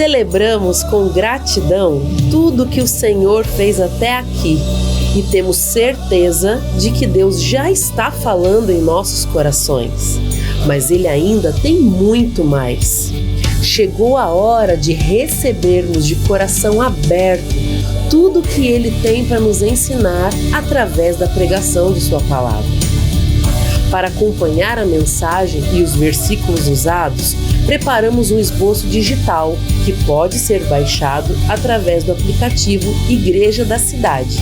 Celebramos com gratidão tudo que o Senhor fez até aqui e temos certeza de que Deus já está falando em nossos corações, mas Ele ainda tem muito mais. Chegou a hora de recebermos de coração aberto tudo que Ele tem para nos ensinar através da pregação de Sua palavra. Para acompanhar a mensagem e os versículos usados, preparamos um esboço digital que pode ser baixado através do aplicativo Igreja da Cidade,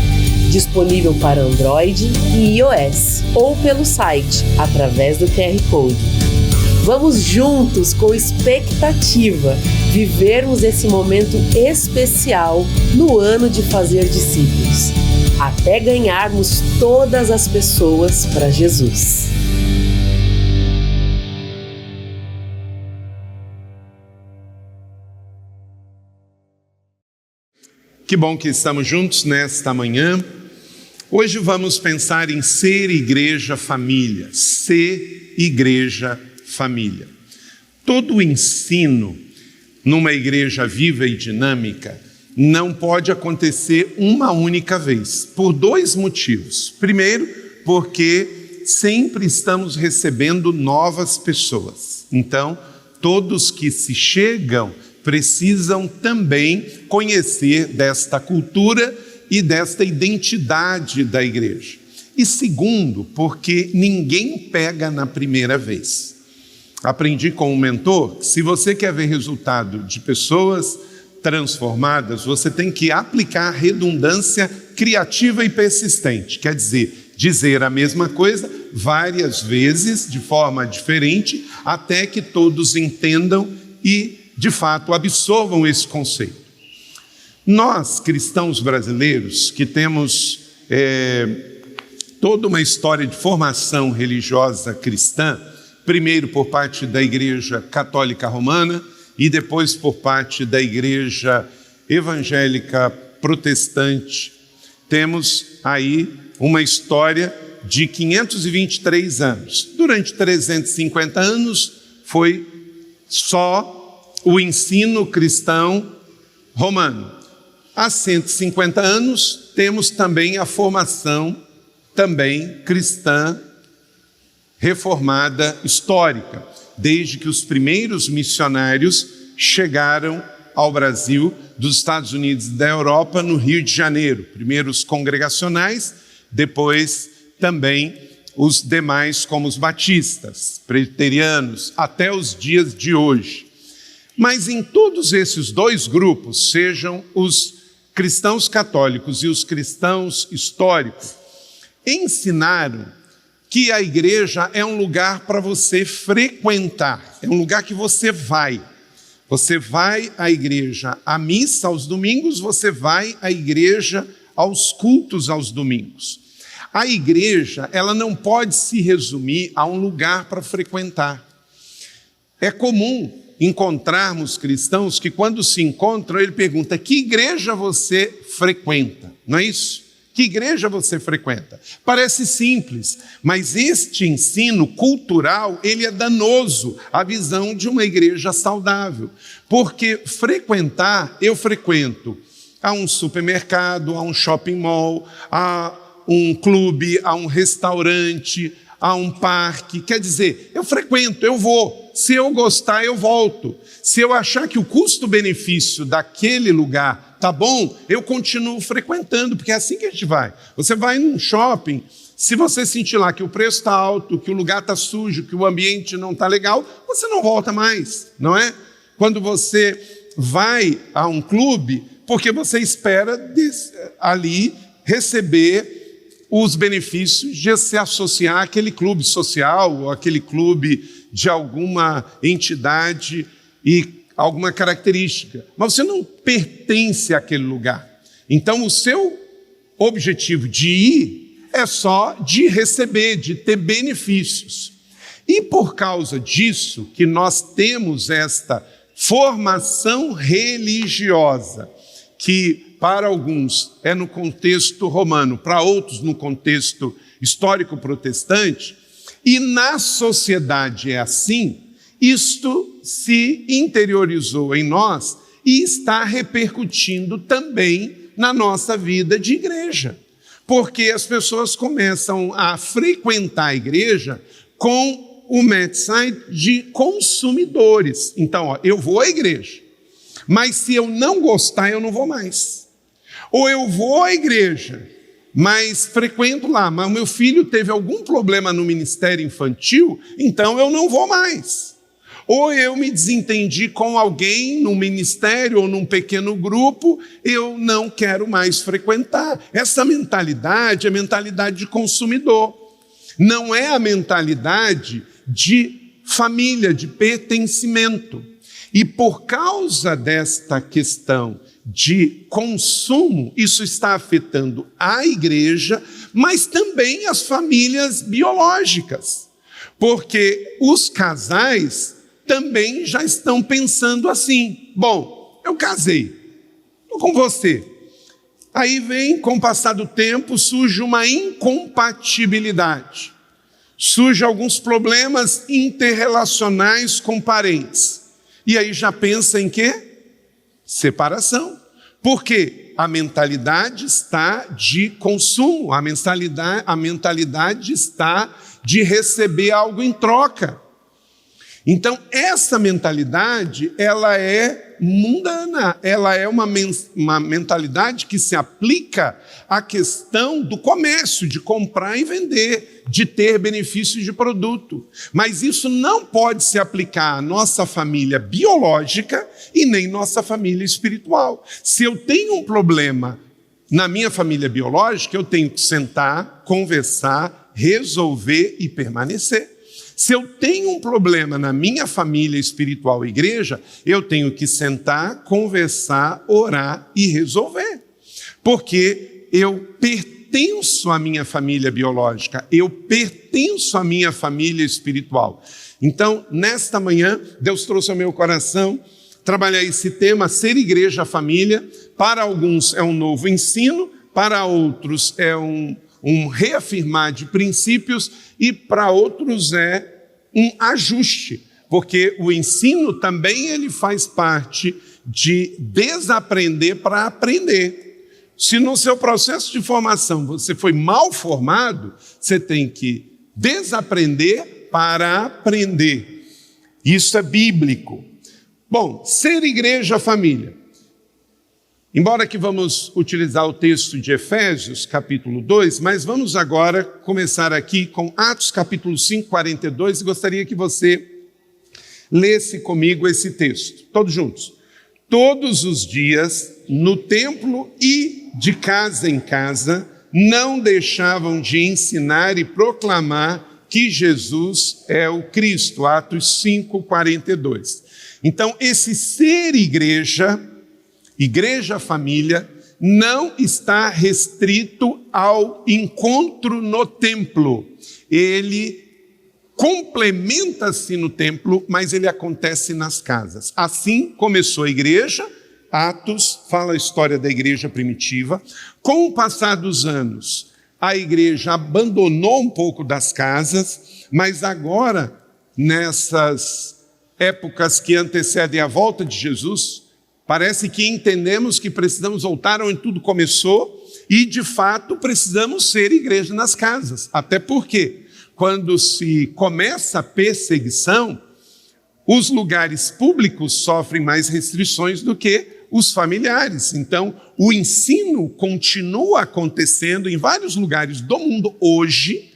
disponível para Android e iOS, ou pelo site, através do QR Code. Vamos juntos, com expectativa, vivermos esse momento especial no ano de fazer discípulos, até ganharmos todas as pessoas para Jesus. Que bom que estamos juntos nesta manhã. Hoje vamos pensar em ser igreja família, ser igreja família. Todo o ensino numa igreja viva e dinâmica não pode acontecer uma única vez, por dois motivos. Primeiro, porque sempre estamos recebendo novas pessoas. Então, todos que se chegam precisam também conhecer desta cultura e desta identidade da igreja. E segundo, porque ninguém pega na primeira vez. Aprendi com um mentor que se você quer ver resultado de pessoas transformadas, você tem que aplicar redundância criativa e persistente. Quer dizer a mesma coisa várias vezes, de forma diferente, até que todos entendam e de fato, absorvam esse conceito. Nós, cristãos brasileiros, que temos toda uma história de formação religiosa cristã, primeiro por parte da Igreja Católica Romana e depois por parte da Igreja Evangélica Protestante, temos aí uma história de 523 anos. Durante 350 anos foi só o ensino cristão romano. Há 150 anos temos também a formação também cristã reformada histórica, desde que os primeiros missionários chegaram ao Brasil dos Estados Unidos e da Europa no Rio de Janeiro. Primeiro os congregacionais, depois também os demais como os batistas, presbiterianos, até os dias de hoje. Mas em todos esses dois grupos, sejam os cristãos católicos e os cristãos históricos, ensinaram que a igreja é um lugar para você frequentar, é um lugar que você vai. Você vai à igreja à missa aos domingos, você vai à igreja aos cultos aos domingos. A igreja, ela não pode se resumir a um lugar para frequentar. É comum encontrarmos cristãos que quando se encontram, ele pergunta: que igreja você frequenta? Não é isso? Que igreja você frequenta? Parece simples, mas este ensino cultural, ele é danoso à visão de uma igreja saudável. Porque frequentar, eu frequento a um supermercado, a um shopping mall, a um clube, a um restaurante, a um parque. Quer dizer, eu frequento, eu vou. Se eu gostar, eu volto. Se eu achar que o custo-benefício daquele lugar tá bom, eu continuo frequentando, porque é assim que a gente vai. Você vai num shopping, se você sentir lá que o preço está alto, que o lugar está sujo, que o ambiente não está legal, você não volta mais, não é? Quando você vai a um clube, porque você espera ali receber os benefícios de se associar àquele clube social, ou àquele clube de alguma entidade e alguma característica, mas você não pertence àquele lugar. Então o seu objetivo de ir é só de receber, de ter benefícios. E por causa disso que nós temos esta formação religiosa, que para alguns é no contexto romano, para outros no contexto histórico protestante, e na sociedade é assim, isto se interiorizou em nós e está repercutindo também na nossa vida de igreja. Porque as pessoas começam a frequentar a igreja com o mindset de consumidores. Então, eu vou à igreja, mas se eu não gostar, eu não vou mais. Ou eu vou à igreja, mas frequento lá, mas o meu filho teve algum problema no ministério infantil, então eu não vou mais. Ou eu me desentendi com alguém no ministério ou num pequeno grupo, eu não quero mais frequentar. Essa mentalidade é a mentalidade de consumidor. Não é a mentalidade de família, de pertencimento. E por causa desta questão de consumo, isso está afetando a igreja, mas também as famílias biológicas. Porque os casais também já estão pensando assim: bom, eu casei, estou com você. Aí vem, com o passar do tempo, surge uma incompatibilidade. Surgem alguns problemas interrelacionais com parentes. E aí já pensa em quê? Separação. Porque a mentalidade está de consumo, a mentalidade está de receber algo em troca. Então, essa mentalidade, ela é mundana, ela é uma mentalidade que se aplica à questão do comércio, de comprar e vender, de ter benefícios de produto. Mas isso não pode se aplicar à nossa família biológica e nem nossa família espiritual. Se eu tenho um problema na minha família biológica, eu tenho que sentar, conversar, resolver e permanecer. Se eu tenho um problema na minha família espiritual, igreja, eu tenho que sentar, conversar, orar e resolver. Porque eu pertenço à minha família biológica, eu pertenço à minha família espiritual. Então, nesta manhã, Deus trouxe ao meu coração trabalhar esse tema, ser igreja, família. Para alguns é um novo ensino, para outros é um reafirmar de princípios, e para outros é um ajuste, porque o ensino também ele faz parte de desaprender para aprender. Se no seu processo de formação você foi mal formado, você tem que desaprender para aprender. Isso é bíblico. Bom, ser igreja, família. Embora que vamos utilizar o texto de Efésios, capítulo 2, mas vamos agora começar aqui com Atos, capítulo 5, 42, e gostaria que você lesse comigo esse texto, todos juntos. Todos os dias, no templo e de casa em casa, não deixavam de ensinar e proclamar que Jesus é o Cristo. Atos 5, 42. Então, esse ser igreja, família, não está restrito ao encontro no templo. Ele complementa-se no templo, mas ele acontece nas casas. Assim começou a igreja. Atos fala a história da igreja primitiva. Com o passar dos anos, a igreja abandonou um pouco das casas, mas agora, nessas épocas que antecedem a volta de Jesus, parece que entendemos que precisamos voltar onde tudo começou e, de fato, precisamos ser igreja nas casas. Até porque, quando se começa a perseguição, os lugares públicos sofrem mais restrições do que os familiares. Então, o ensino continua acontecendo em vários lugares do mundo. Hoje,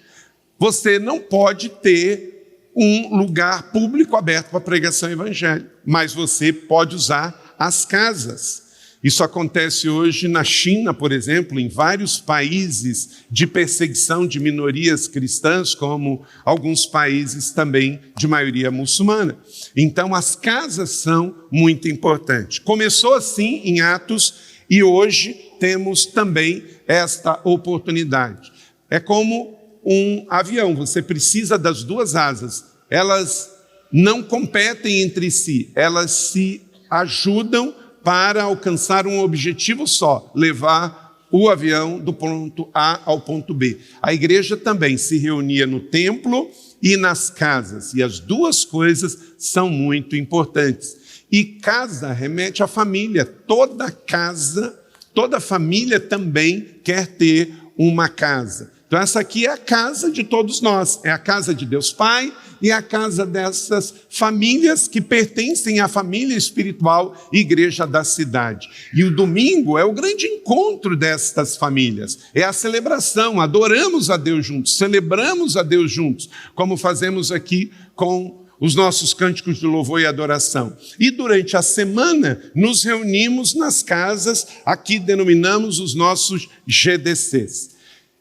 você não pode ter um lugar público aberto para pregação evangélica, mas você pode usar as casas. Isso acontece hoje na China, por exemplo, em vários países de perseguição de minorias cristãs, como alguns países também de maioria muçulmana. Então, as casas são muito importantes. Começou assim em Atos e hoje temos também esta oportunidade. É como um avião, você precisa das duas asas. Elas não competem entre si, elas se ajudam para alcançar um objetivo só, levar o avião do ponto A ao ponto B. A igreja também se reunia no templo e nas casas, e as duas coisas são muito importantes. E casa remete à família. Toda casa, toda família também quer ter uma casa. Então essa aqui é a casa de todos nós, é a casa de Deus Pai e a casa dessas famílias que pertencem à família espiritual Igreja da Cidade. E o domingo é o grande encontro destas famílias, é a celebração, adoramos a Deus juntos, celebramos a Deus juntos, como fazemos aqui com os nossos cânticos de louvor e adoração. E durante a semana nos reunimos nas casas, aqui denominamos os nossos GDCs.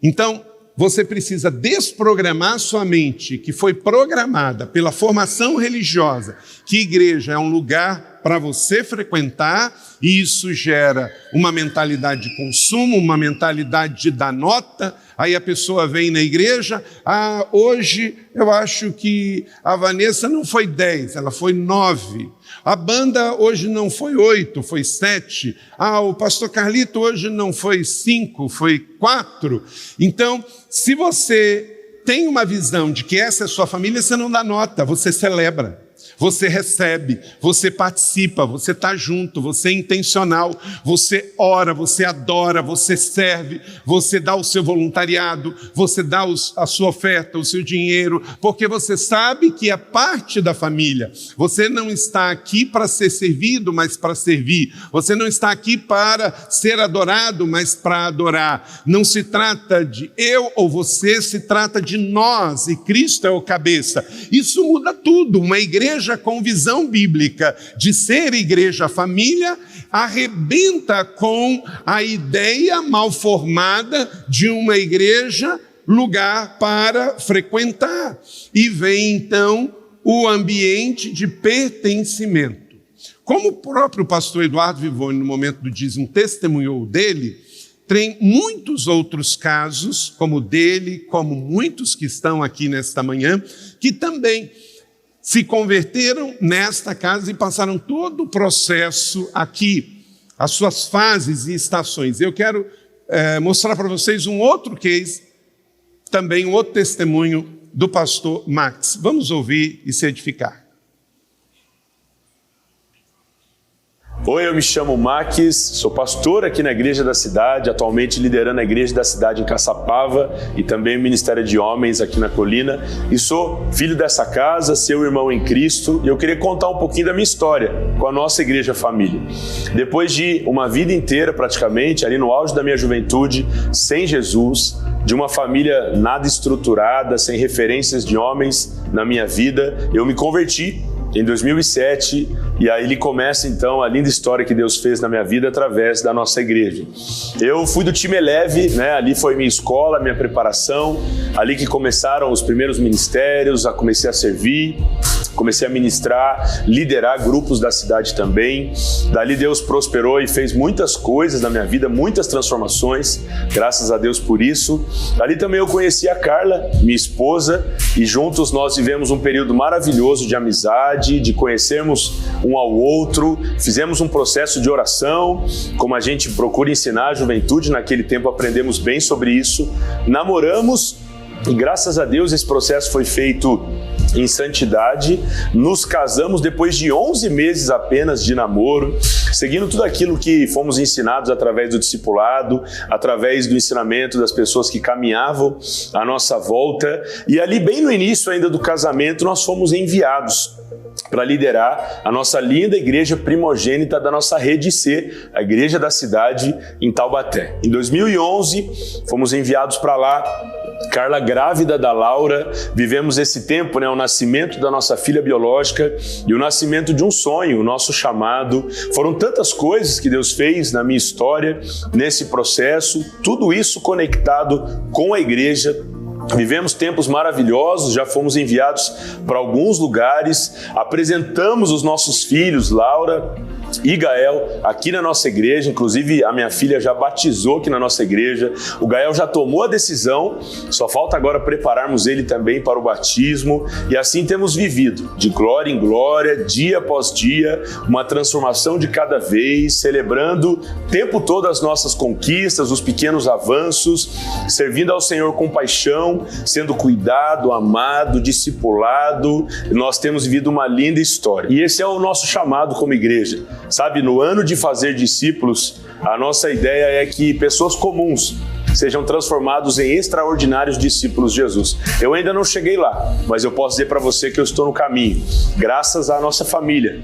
Então, você precisa desprogramar sua mente, que foi programada pela formação religiosa, que igreja é um lugar para você frequentar, e isso gera uma mentalidade de consumo, uma mentalidade de dar nota. Aí a pessoa vem na igreja, hoje eu acho que a Vanessa não foi 10, ela foi 9. A banda hoje não foi 8, foi 7. O pastor Carlito hoje não foi 5, foi 4. Então, se você tem uma visão de que essa é a sua família, você não dá nota, você celebra. Você recebe, você participa, você está junto, você é intencional, você ora, você adora, você serve, você dá o seu voluntariado, você dá a sua oferta, o seu dinheiro, porque você sabe que é parte da família. Você não está aqui para ser servido, mas para servir. Você não está aqui para ser adorado, mas para adorar. Não se trata de eu ou você, se trata de nós, e Cristo é o cabeça. Isso muda tudo. Uma igreja com visão bíblica de ser igreja família arrebenta com a ideia mal formada de uma igreja lugar para frequentar, e vem então o ambiente de pertencimento. Como o próprio pastor Eduardo Vivone, no momento do dízimo, testemunhou dele, tem muitos outros casos, como o dele, como muitos que estão aqui nesta manhã, que também se converteram nesta casa e passaram todo o processo aqui, as suas fases e estações. Eu quero mostrar para vocês um outro case, também um outro testemunho do pastor Max. Vamos ouvir e se edificar. Oi, eu me chamo Max, sou pastor aqui na Igreja da Cidade, atualmente liderando a Igreja da Cidade em Caçapava e também o Ministério de Homens aqui na Colina, e sou filho dessa casa, seu irmão em Cristo, e eu queria contar um pouquinho da minha história com a nossa Igreja Família. Depois de uma vida inteira praticamente, ali no auge da minha juventude, sem Jesus, de uma família nada estruturada, sem referências de homens na minha vida, eu me converti em 2007, e aí ele começa então a linda história que Deus fez na minha vida através da nossa igreja. Eu fui do time Eleve, ali foi minha escola, minha preparação, ali que começaram os primeiros ministérios, comecei a servir, comecei a ministrar, liderar grupos da cidade também. Dali Deus prosperou e fez muitas coisas na minha vida, muitas transformações, graças a Deus por isso. Dali também eu conheci a Carla, minha esposa, e juntos nós vivemos um período maravilhoso de amizade, de conhecermos um ao outro, fizemos um processo de oração, como a gente procura ensinar a juventude, naquele tempo aprendemos bem sobre isso, namoramos, e graças a Deus esse processo foi feito em santidade, nos casamos depois de 11 meses apenas de namoro, seguindo tudo aquilo que fomos ensinados através do discipulado, através do ensinamento das pessoas que caminhavam à nossa volta, e ali bem no início ainda do casamento nós fomos enviados para liderar a nossa linda igreja primogênita da nossa rede C, a Igreja da Cidade em Taubaté. Em 2011 fomos enviados para lá, Carla grávida da Laura, vivemos esse tempo, o nascimento da nossa filha biológica e o nascimento de um sonho, o nosso chamado. Foram tantas coisas que Deus fez na minha história, nesse processo, tudo isso conectado com a igreja. Vivemos tempos maravilhosos, já fomos enviados para alguns lugares, apresentamos os nossos filhos, Laura, e Gael aqui na nossa igreja. Inclusive a minha filha já batizou aqui na nossa igreja. O Gael já tomou a decisão, só falta agora prepararmos ele também para o batismo, e assim temos vivido de glória em glória, dia após dia, uma transformação de cada vez, celebrando o tempo todo as nossas conquistas, os pequenos avanços, servindo ao Senhor com paixão, sendo cuidado, amado, discipulado. Nós temos vivido uma linda história, e esse é o nosso chamado como igreja. Sabe, no ano de fazer discípulos, a nossa ideia é que pessoas comuns sejam transformados em extraordinários discípulos de Jesus. Eu ainda não cheguei lá, mas eu posso dizer para você que eu estou no caminho, graças à nossa família,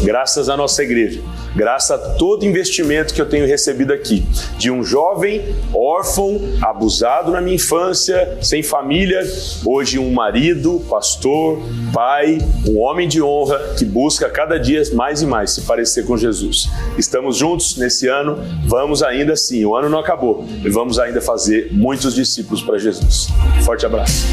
graças à nossa igreja, graças a todo investimento que eu tenho recebido aqui, de um jovem órfão, abusado na minha infância, sem família, hoje um marido, pastor, pai, um homem de honra que busca cada dia mais e mais se parecer com Jesus. Estamos juntos nesse ano, vamos ainda sim, o ano não acabou, e vamos ainda fazer muitos discípulos para Jesus. Forte abraço.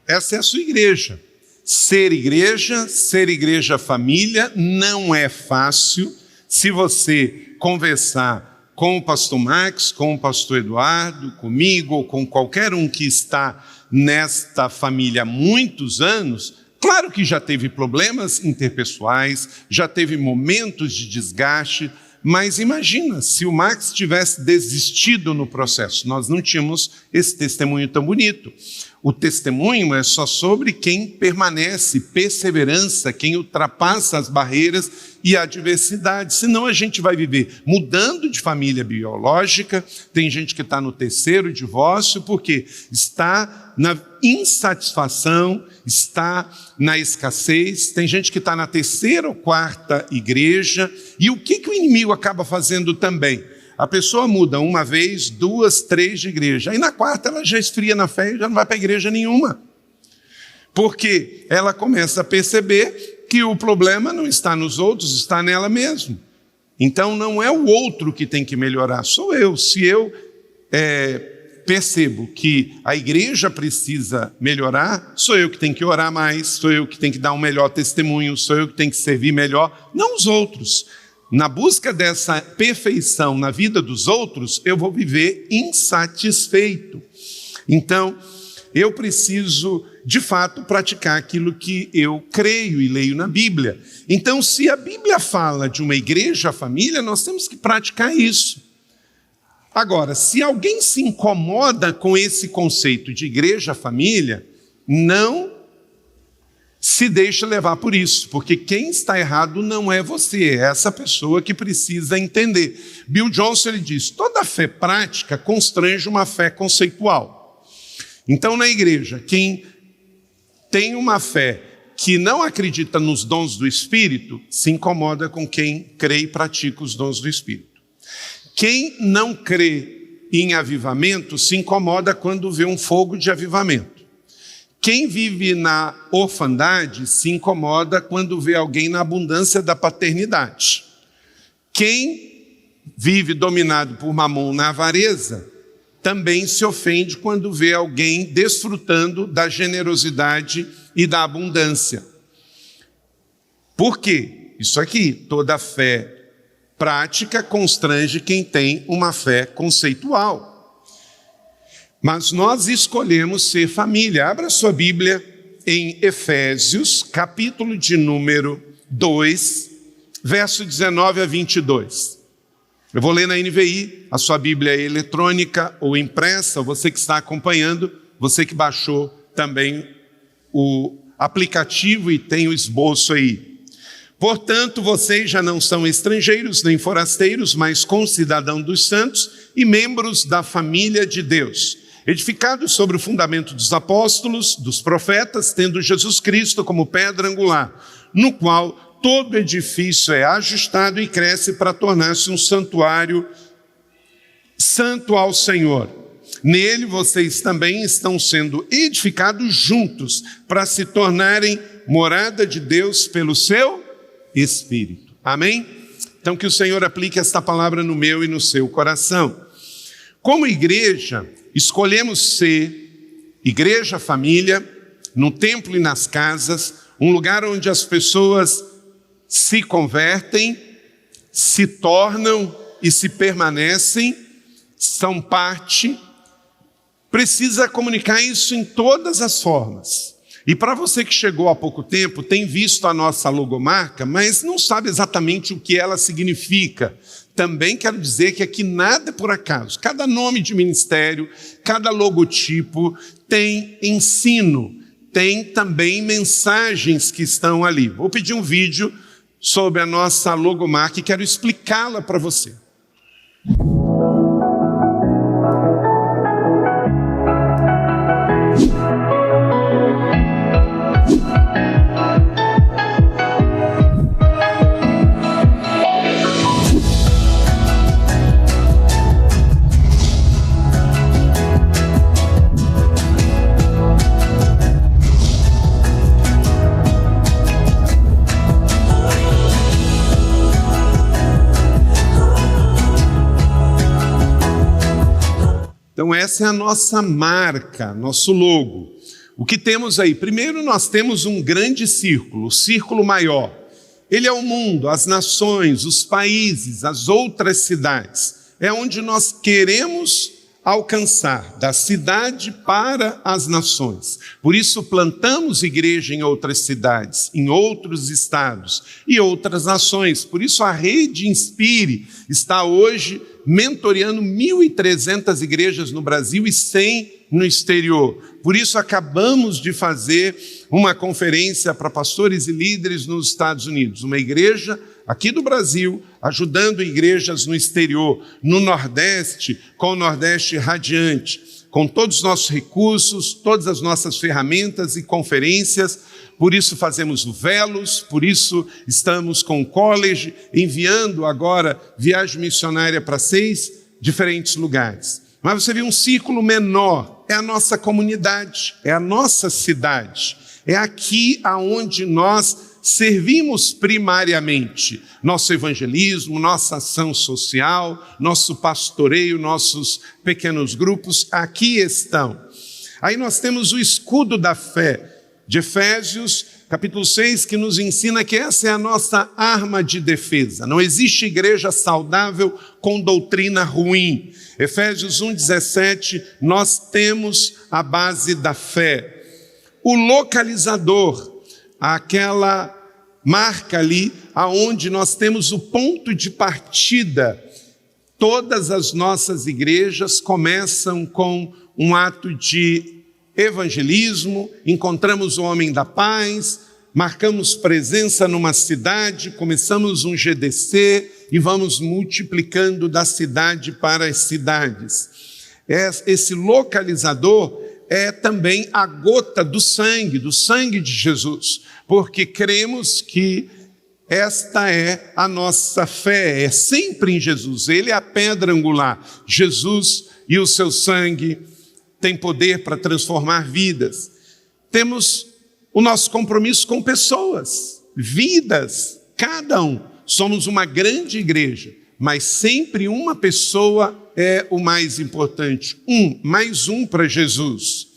Essa é a sua igreja. Ser igreja família, não é fácil. Se você conversar com o pastor Max, com o pastor Eduardo, comigo ou com qualquer um que está nesta família há muitos anos, claro que já teve problemas interpessoais, já teve momentos de desgaste, mas imagina se o Max tivesse desistido no processo, nós não tínhamos esse testemunho tão bonito. O testemunho é só sobre quem permanece, perseverança, quem ultrapassa as barreiras e a adversidade. Senão a gente vai viver mudando de família biológica. Tem gente que está no terceiro divórcio porque está na insatisfação, está na escassez. Tem gente que está na terceira ou quarta igreja. E o que o inimigo acaba fazendo também? A pessoa muda uma vez, duas, três de igreja. Aí na quarta ela já esfria na fé e já não vai para igreja nenhuma. Porque ela começa a perceber que o problema não está nos outros, está nela mesmo. Então não é o outro que tem que melhorar, sou eu. Se eu percebo que a igreja precisa melhorar, sou eu que tenho que orar mais, sou eu que tenho que dar um melhor testemunho, sou eu que tenho que servir melhor, não os outros. Na busca dessa perfeição na vida dos outros, eu vou viver insatisfeito. Então, eu preciso, de fato, praticar aquilo que eu creio e leio na Bíblia. Então, se a Bíblia fala de uma igreja família, nós temos que praticar isso. Agora, se alguém se incomoda com esse conceito de igreja família, não se deixa levar por isso, porque quem está errado não é você, é essa pessoa que precisa entender. Bill Johnson ele diz, toda fé prática constrange uma fé conceitual. Então na igreja, quem tem uma fé que não acredita nos dons do Espírito, se incomoda com quem crê e pratica os dons do Espírito. Quem não crê em avivamento, se incomoda quando vê um fogo de avivamento. Quem vive na orfandade se incomoda quando vê alguém na abundância da paternidade. Quem vive dominado por mamon na avareza também se ofende quando vê alguém desfrutando da generosidade e da abundância. Por quê? Isso aqui, toda fé prática constrange quem tem uma fé conceitual. Mas nós escolhemos ser família. Abra sua Bíblia em Efésios, capítulo de número 2, verso 19 a 22. Eu vou ler na NVI, a sua Bíblia é eletrônica ou impressa, você que está acompanhando, você que baixou também o aplicativo e tem o esboço aí. Portanto, vocês já não são estrangeiros nem forasteiros, mas concidadãos dos santos e membros da família de Deus, edificados sobre o fundamento dos apóstolos, dos profetas, tendo Jesus Cristo como pedra angular, no qual todo edifício é ajustado e cresce para tornar-se um santuário santo ao Senhor. Nele vocês também estão sendo edificados juntos para se tornarem morada de Deus pelo seu Espírito. Amém? Então que o Senhor aplique esta palavra no meu e no seu coração. Como igreja, escolhemos ser igreja família, no templo e nas casas, um lugar onde as pessoas se convertem, se tornam e se permanecem, são parte. Precisa comunicar isso em todas as formas. E para você que chegou há pouco tempo, tem visto a nossa logomarca, mas não sabe exatamente o que ela significa. Também quero dizer que aqui nada é por acaso. Cada nome de ministério, cada logotipo tem ensino, tem também mensagens que estão ali. Vou pedir um vídeo sobre a nossa logomarca e quero explicá-la para você. Então essa é a nossa marca, nosso logo. O que temos aí? Primeiro nós temos um grande círculo, o círculo maior. Ele é o mundo, as nações, os países, as outras cidades. É onde nós queremos alcançar, da cidade para as nações. Por isso plantamos igreja em outras cidades, em outros estados e outras nações. Por isso a Rede Inspire está hoje mentoreando 1.300 igrejas no Brasil e 100 no exterior. Por isso acabamos de fazer uma conferência para pastores e líderes nos Estados Unidos. Uma igreja aqui do Brasil, ajudando igrejas no exterior, no Nordeste, com o Nordeste Radiante, com todos os nossos recursos, todas as nossas ferramentas e conferências. Por isso fazemos o Velos, por isso estamos com o College, enviando agora viagem missionária para 6 diferentes lugares. Mas você vê um círculo menor, é a nossa comunidade, é a nossa cidade, é aqui aonde nós servimos primariamente. Nosso evangelismo, nossa ação social, nosso pastoreio, nossos pequenos grupos, aqui estão. Aí nós temos o escudo da fé, de Efésios, capítulo 6, que nos ensina que essa é a nossa arma de defesa. Não existe igreja saudável com doutrina ruim. Efésios 1,17, nós temos a base da fé. O localizador, aquela marca ali, aonde nós temos o ponto de partida. Todas as nossas igrejas começam com um ato de evangelismo, encontramos o homem da paz, marcamos presença numa cidade, começamos um GDC e vamos multiplicando da cidade para as cidades. Esse localizador é também a gota do sangue de Jesus, porque cremos que esta é a nossa fé, é sempre em Jesus. Ele é a pedra angular. Jesus e o seu sangue tem poder para transformar vidas. Temos o nosso compromisso com pessoas, vidas, cada um. Somos uma grande igreja, mas sempre uma pessoa é o mais importante. Mais um para Jesus.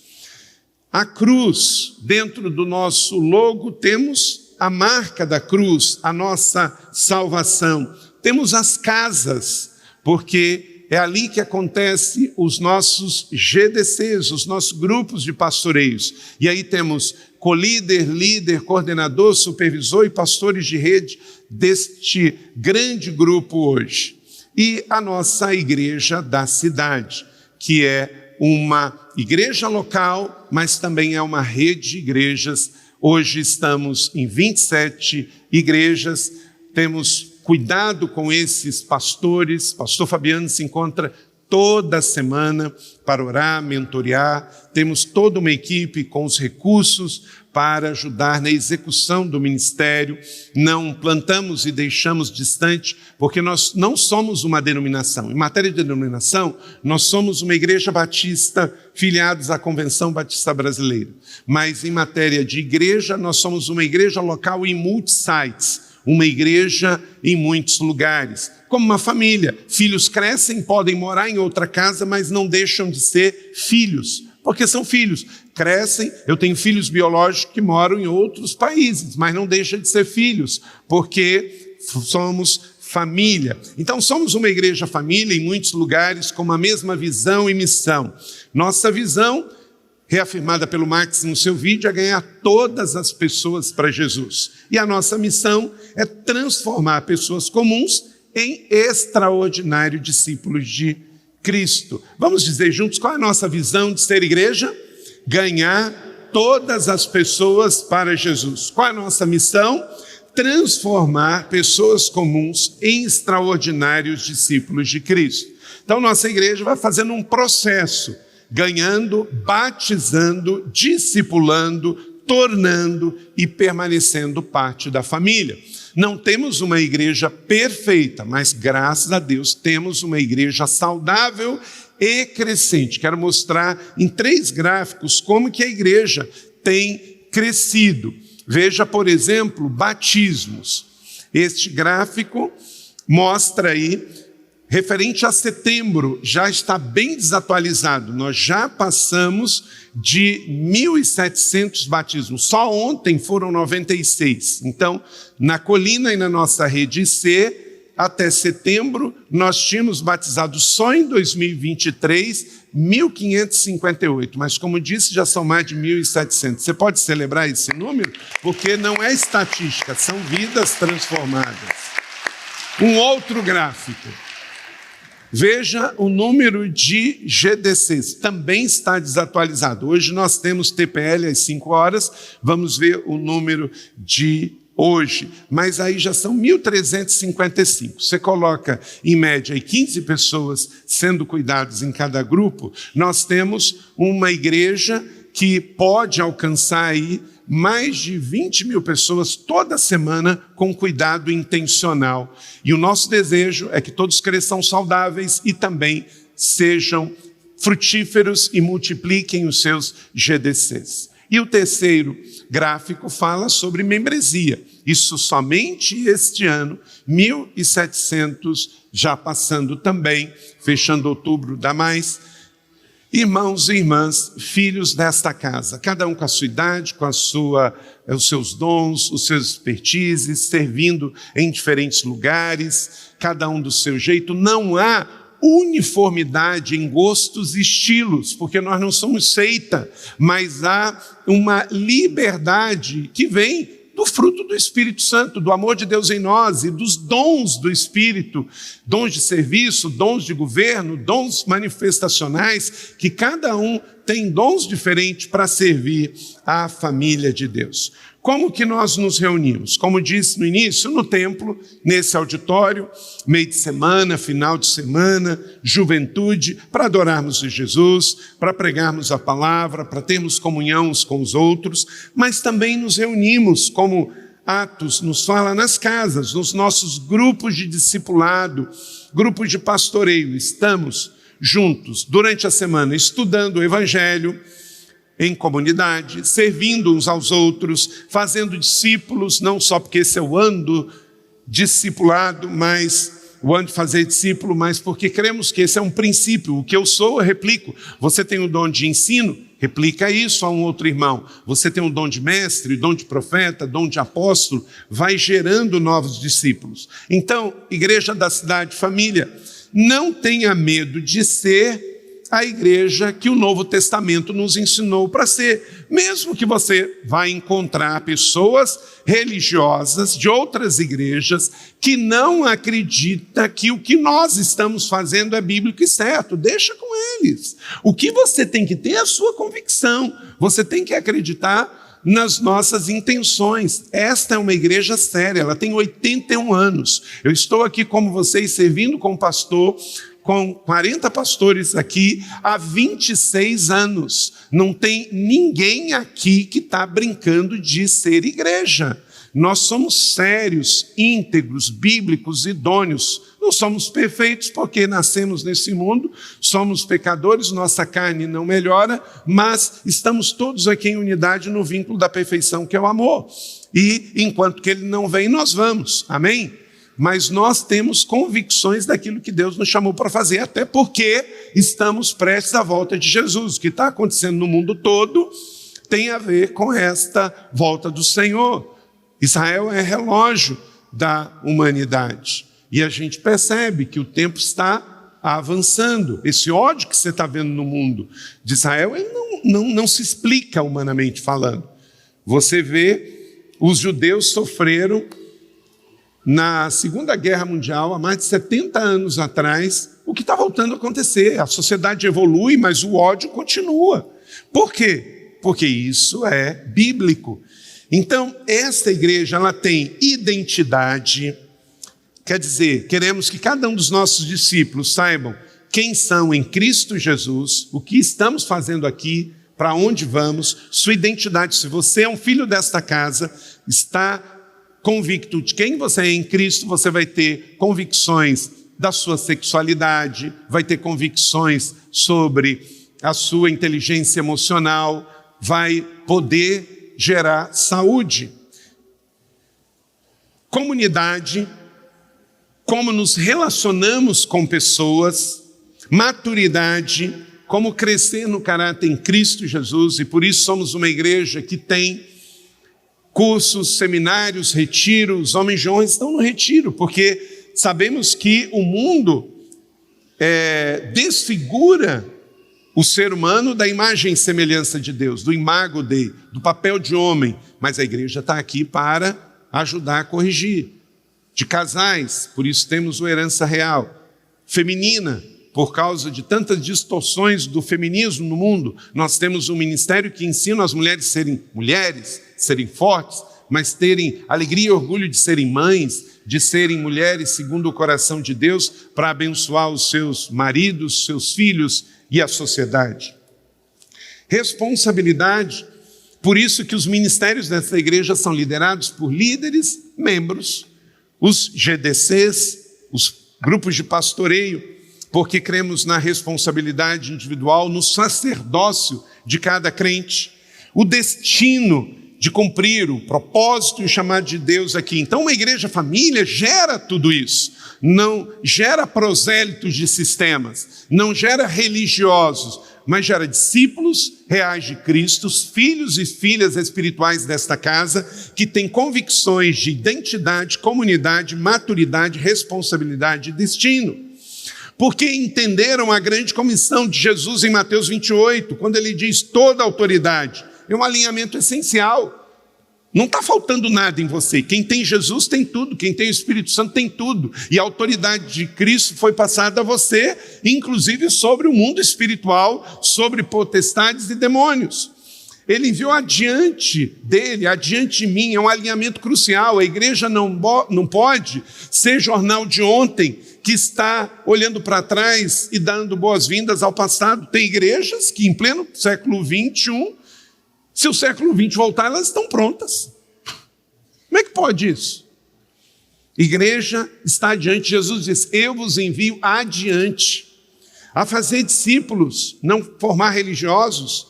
A cruz, dentro do nosso logo, temos a marca da cruz, a nossa salvação. Temos as casas, porque é ali que acontecem os nossos GDCs, os nossos grupos de pastoreios. E aí temos colíder, líder, coordenador, supervisor e pastores de rede deste grande grupo hoje. E a nossa igreja da cidade, que é uma igreja local, mas também é uma rede de igrejas. Hoje estamos em 27 igrejas, temos cuidado com esses pastores. Pastor Fabiano se encontra toda semana para orar, mentorear. Temos toda uma equipe com os recursos para ajudar na execução do ministério. Não plantamos e deixamos distante, porque nós não somos uma denominação. Em matéria de denominação, nós somos uma igreja batista filiados à Convenção Batista Brasileira. Mas em matéria de igreja, nós somos uma igreja local em multi-sites, uma igreja em muitos lugares. Como uma família, filhos crescem, podem morar em outra casa, mas não deixam de ser filhos, porque são filhos. Crescem, eu tenho filhos biológicos que moram em outros países, mas não deixam de ser filhos, porque somos família. Então somos uma igreja família em muitos lugares com a mesma visão e missão. Nossa visão, reafirmada pelo Max no seu vídeo, é ganhar todas as pessoas para Jesus. E a nossa missão é transformar pessoas comuns em extraordinários discípulos de Cristo. Vamos dizer juntos qual é a nossa visão de ser igreja? Ganhar todas as pessoas para Jesus. Qual é a nossa missão? Transformar pessoas comuns em extraordinários discípulos de Cristo. Então nossa igreja vai fazendo um processo, ganhando, batizando, discipulando, tornando e permanecendo parte da família. Não temos uma igreja perfeita, mas graças a Deus temos uma igreja saudável e crescente. Quero mostrar em 3 gráficos como que a igreja tem crescido. Veja, por exemplo, batismos. Este gráfico mostra aí, referente a setembro, já está bem desatualizado. Nós já passamos de 1.700 batismos. Só ontem foram 96. Então, na Colina e na nossa rede IC, até setembro, nós tínhamos batizado só em 2023 1.558, mas como disse, já são mais de 1.700. Você pode celebrar esse número? Porque não é estatística, são vidas transformadas. Um outro gráfico. Veja o número de GDCs, também está desatualizado. Hoje nós temos TPL às 5 horas, vamos ver o número de hoje, mas aí já são 1.355. Você coloca, em média, aí 15 pessoas sendo cuidadas em cada grupo, nós temos uma igreja que pode alcançar aí mais de 20 mil pessoas toda semana com cuidado intencional. E o nosso desejo é que todos cresçam saudáveis e também sejam frutíferos e multipliquem os seus GDCs. E o terceiro gráfico fala sobre membresia. Isso somente este ano, 1.700 já passando também, fechando outubro dá mais. Irmãos e irmãs, filhos desta casa, cada um com a sua idade, com os seus dons, os seus expertises, servindo em diferentes lugares, cada um do seu jeito. Não há uniformidade em gostos e estilos, porque nós não somos seita, mas há uma liberdade que vem do fruto do Espírito Santo, do amor de Deus em nós e dos dons do Espírito, dons de serviço, dons de governo, dons manifestacionais, que cada um tem dons diferentes para servir à família de Deus. Como que nós nos reunimos? Como disse no início, no templo, nesse auditório, meio de semana, final de semana, juventude, para adorarmos a Jesus, para pregarmos a palavra, para termos comunhão uns com os outros, mas também nos reunimos, como Atos nos fala, nas casas, nos nossos grupos de discipulado, grupos de pastoreio. Estamos juntos durante a semana estudando o Evangelho, em comunidade, servindo uns aos outros, fazendo discípulos, não só porque esse é o ano do discipulado, mas o ano de fazer discípulo, mas porque cremos que esse é um princípio. O que eu sou, eu replico. Você tem o dom de ensino, replica isso a um outro irmão. Você tem o dom de mestre, dom de profeta, dom de apóstolo, vai gerando novos discípulos. Então, igreja da cidade, família, não tenha medo de ser a igreja que o Novo Testamento nos ensinou para ser. Mesmo que você vá encontrar pessoas religiosas de outras igrejas que não acreditam que o que nós estamos fazendo é bíblico e certo, deixa com eles. O que você tem que ter é a sua convicção, você tem que acreditar nas nossas intenções. Esta é uma igreja séria, ela tem 81 anos. Eu estou aqui como vocês, servindo como pastor, com 40 pastores aqui há 26 anos. Não tem ninguém aqui que está brincando de ser igreja. Nós somos sérios, íntegros, bíblicos, idôneos. Não somos perfeitos porque nascemos nesse mundo, somos pecadores, nossa carne não melhora, mas estamos todos aqui em unidade no vínculo da perfeição que é o amor. E enquanto que ele não vem, nós vamos, amém? Mas nós temos convicções daquilo que Deus nos chamou para fazer, até porque estamos prestes à volta de Jesus. O que está acontecendo no mundo todo tem a ver com esta volta do Senhor. Israel é relógio da humanidade. E a gente percebe que o tempo está avançando. Esse ódio que você está vendo no mundo de Israel, ele não se explica humanamente falando. Você vê, os judeus sofreram na Segunda Guerra Mundial, há mais de 70 anos atrás, o que está voltando a acontecer. A sociedade evolui, mas o ódio continua. Por quê? Porque isso é bíblico. Então, esta igreja, ela tem identidade. Quer dizer, queremos que cada um dos nossos discípulos saibam quem são em Cristo Jesus, o que estamos fazendo aqui, para onde vamos, sua identidade. Se você é um filho desta casa, está convicto de quem você é em Cristo, você vai ter convicções da sua sexualidade, vai ter convicções sobre a sua inteligência emocional, vai poder gerar saúde. Comunidade, como nos relacionamos com pessoas, maturidade, como crescer no caráter em Cristo Jesus, e por isso somos uma igreja que tem cursos, seminários, retiros. Os homens de honra estão no retiro, porque sabemos que o mundo desfigura o ser humano da imagem e semelhança de Deus, do imago Dei, do papel de homem, mas a igreja está aqui para ajudar a corrigir. De casais, por isso temos o Herança Real. Feminina, por causa de tantas distorções do feminismo no mundo, nós temos um ministério que ensina as mulheres serem mulheres, serem fortes, mas terem alegria e orgulho de serem mães, de serem mulheres segundo o coração de Deus, para abençoar os seus maridos, seus filhos e a sociedade. Responsabilidade, por isso que os ministérios dessa igreja são liderados por líderes, membros, os GDCs, os grupos de pastoreio, porque cremos na responsabilidade individual, no sacerdócio de cada crente, o destino de cumprir o propósito e o chamado de Deus aqui. Então, uma igreja família gera tudo isso, não gera prosélitos de sistemas, não gera religiosos, mas gera discípulos reais de Cristo, filhos e filhas espirituais desta casa, que têm convicções de identidade, comunidade, maturidade, responsabilidade e destino. Porque entenderam a grande comissão de Jesus em Mateus 28, quando ele diz toda a autoridade. É um alinhamento essencial. Não está faltando nada em você. Quem tem Jesus tem tudo, quem tem o Espírito Santo tem tudo. E a autoridade de Cristo foi passada a você, inclusive sobre o mundo espiritual, sobre potestades e demônios. Ele enviou adiante dele, adiante de mim, é um alinhamento crucial. A igreja não pode ser jornal de ontem, que está olhando para trás e dando boas-vindas ao passado. Tem igrejas que em pleno século XXI, se o século XX voltar, elas estão prontas. Como é que pode isso? Igreja está adiante. Jesus diz, eu vos envio adiante, a fazer discípulos, não formar religiosos.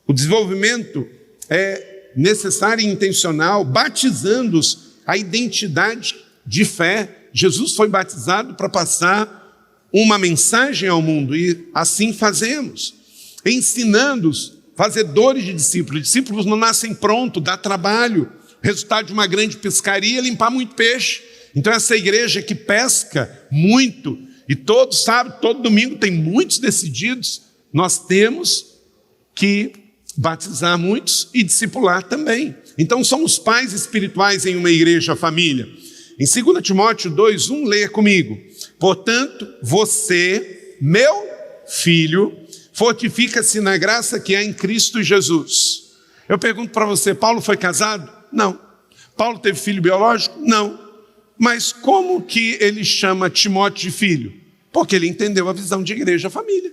O desenvolvimento é necessário e intencional, batizando-os a identidade de fé. Jesus foi batizado para passar uma mensagem ao mundo, e assim fazemos. Ensinando-os, fazedores de discípulos. Discípulos não nascem prontos, dá trabalho. Resultado de uma grande pescaria é limpar muito peixe. Então essa igreja que pesca muito, e todo sábado, todo domingo tem muitos decididos, nós temos que batizar muitos e discipular também. Então somos pais espirituais em uma igreja família. Em 2 Timóteo 2:1, leia comigo. Portanto, você, meu filho, fortifica-se na graça que há em Cristo Jesus. Eu pergunto para você, Paulo foi casado? Não. Paulo teve filho biológico? Não. Mas como que ele chama Timóteo de filho? Porque ele entendeu a visão de igreja família.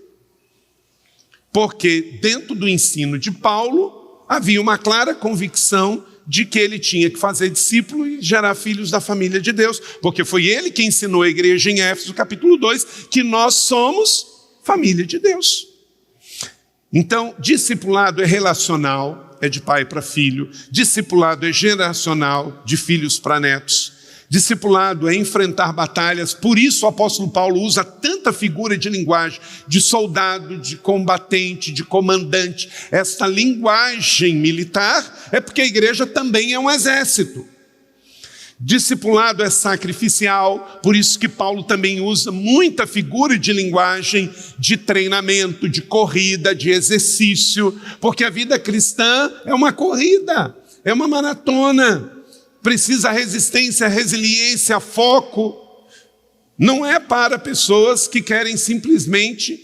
Porque dentro do ensino de Paulo havia uma clara convicção de que ele tinha que fazer discípulo e gerar filhos da família de Deus, porque foi ele que ensinou a igreja em Éfeso, capítulo 2, que nós somos família de Deus. Então, discipulado é relacional, é de pai para filho. Discipulado é geracional, de filhos para netos. Discipulado é enfrentar batalhas. Por isso o apóstolo Paulo usa tanta figura de linguagem, de soldado, de combatente, de comandante. Esta linguagem militar é porque a igreja também é um exército. Discipulado é sacrificial, por isso que Paulo também usa muita figura de linguagem de treinamento, de corrida, de exercício, porque a vida cristã é uma corrida, é uma maratona, precisa resistência, resiliência, foco. Não é para pessoas que querem simplesmente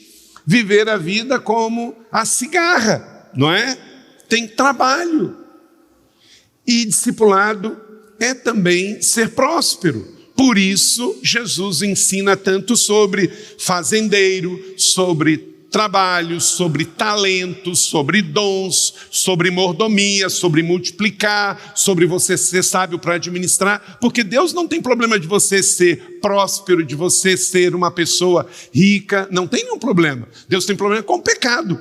viver a vida como a cigarra, não é? Tem trabalho. E discipulado é também ser próspero. Por isso, Jesus ensina tanto sobre fazendeiro, sobre trabalho, sobre talentos, sobre dons, sobre mordomia, sobre multiplicar, sobre você ser sábio para administrar, porque Deus não tem problema de você ser próspero, de você ser uma pessoa rica, não tem nenhum problema. Deus tem problema com o pecado.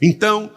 Então,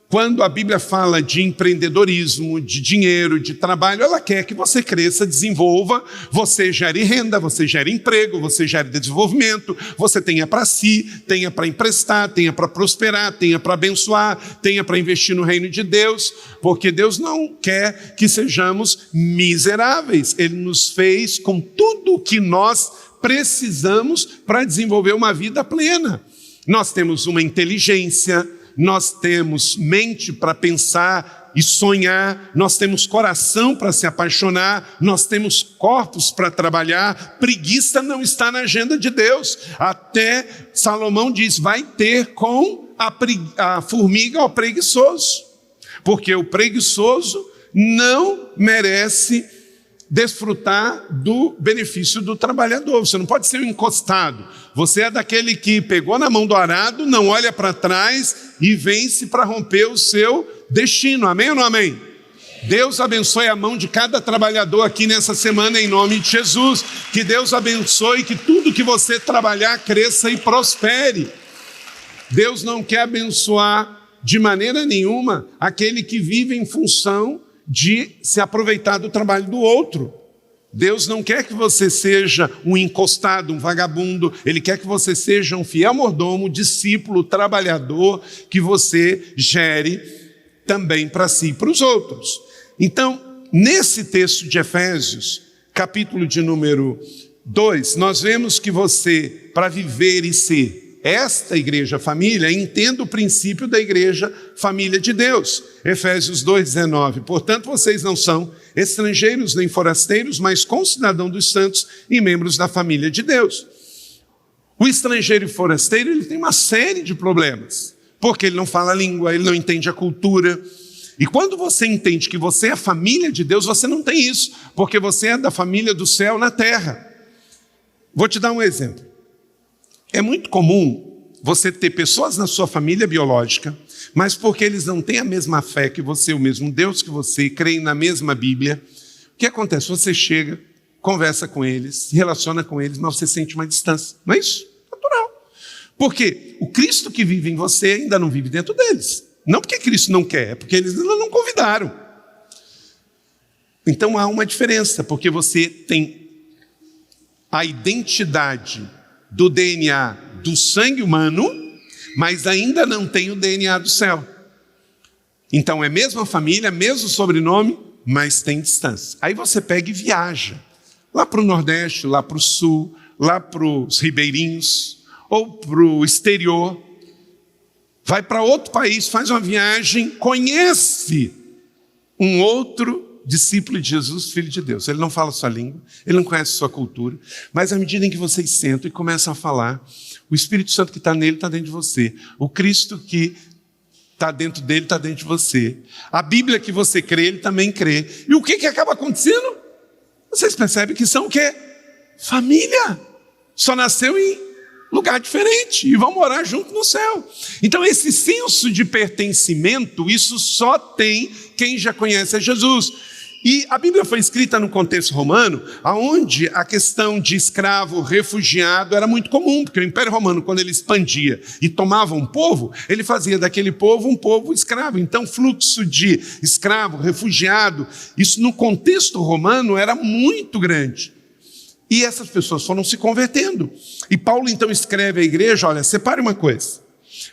quando a Bíblia fala de empreendedorismo, de dinheiro, de trabalho, ela quer que você cresça, desenvolva, você gere renda, você gere emprego, você gere desenvolvimento, você tenha para si, tenha para emprestar, tenha para prosperar, tenha para abençoar, tenha para investir no reino de Deus, porque Deus não quer que sejamos miseráveis. Ele nos fez com tudo o que nós precisamos para desenvolver uma vida plena. Nós temos uma inteligência, nós temos mente para pensar e sonhar, nós temos coração para se apaixonar, nós temos corpos para trabalhar. Preguiça não está na agenda de Deus. Até Salomão diz, vai ter com a formiga ao preguiçoso, porque o preguiçoso não merece desfrutar do benefício do trabalhador. Você não pode ser um encostado. Você é daquele que pegou na mão do arado, não olha para trás e vence para romper o seu destino. Amém ou não amém? Deus abençoe a mão de cada trabalhador aqui nessa semana em nome de Jesus. Que Deus abençoe, que tudo que você trabalhar cresça e prospere. Deus não quer abençoar de maneira nenhuma aquele que vive em função de se aproveitar do trabalho do outro. Deus não quer que você seja um encostado, um vagabundo. Ele quer que você seja um fiel mordomo, discípulo, trabalhador, que você gere também para si e para os outros. Então, nesse texto de Efésios, capítulo de número 2, nós vemos que você, para viver e ser esta igreja família, entenda o princípio da igreja família de Deus. Efésios 2,19. Portanto, vocês não são estrangeiros nem forasteiros, mas concidadãos dos santos e membros da família de Deus. O estrangeiro e forasteiro, ele tem uma série de problemas, porque ele não fala a língua, ele não entende a cultura. E quando você entende que você é a família de Deus, você não tem isso, porque você é da família do céu na terra. Vou te dar um exemplo. É muito comum você ter pessoas na sua família biológica, mas porque eles não têm a mesma fé que você, o mesmo Deus que você, creem na mesma Bíblia, o que acontece? Você chega, conversa com eles, se relaciona com eles, mas você sente uma distância. Não é isso? Natural. Porque o Cristo que vive em você ainda não vive dentro deles. Não porque Cristo não quer, é porque eles ainda não convidaram. Então há uma diferença, porque você tem a identidade do DNA do sangue humano, mas ainda não tem o DNA do céu. Então é a mesma família, mesmo sobrenome, mas tem distância. Aí você pega e viaja lá para o Nordeste, lá para o Sul, lá para os ribeirinhos, ou para o exterior, vai para outro país, faz uma viagem, conhece um outro discípulo de Jesus, filho de Deus. Ele não fala a sua língua, ele não conhece a sua cultura, mas à medida em que vocês sentam e começam a falar, o Espírito Santo que está nele está dentro de você. O Cristo que está dentro dele está dentro de você. A Bíblia que você crê, ele também crê. E o que acaba acontecendo? Vocês percebem que são o quê? Família. Só nasceu em lugar diferente e vão morar junto no céu. Então esse senso de pertencimento, isso só tem quem já conhece a Jesus. E a Bíblia foi escrita no contexto romano, onde a questão de escravo, refugiado era muito comum, porque o Império Romano, quando ele expandia e tomava um povo, ele fazia daquele povo um povo escravo. Então, fluxo de escravo, refugiado, isso no contexto romano era muito grande. E essas pessoas foram se convertendo. E Paulo então escreve à igreja, olha, separe uma coisa.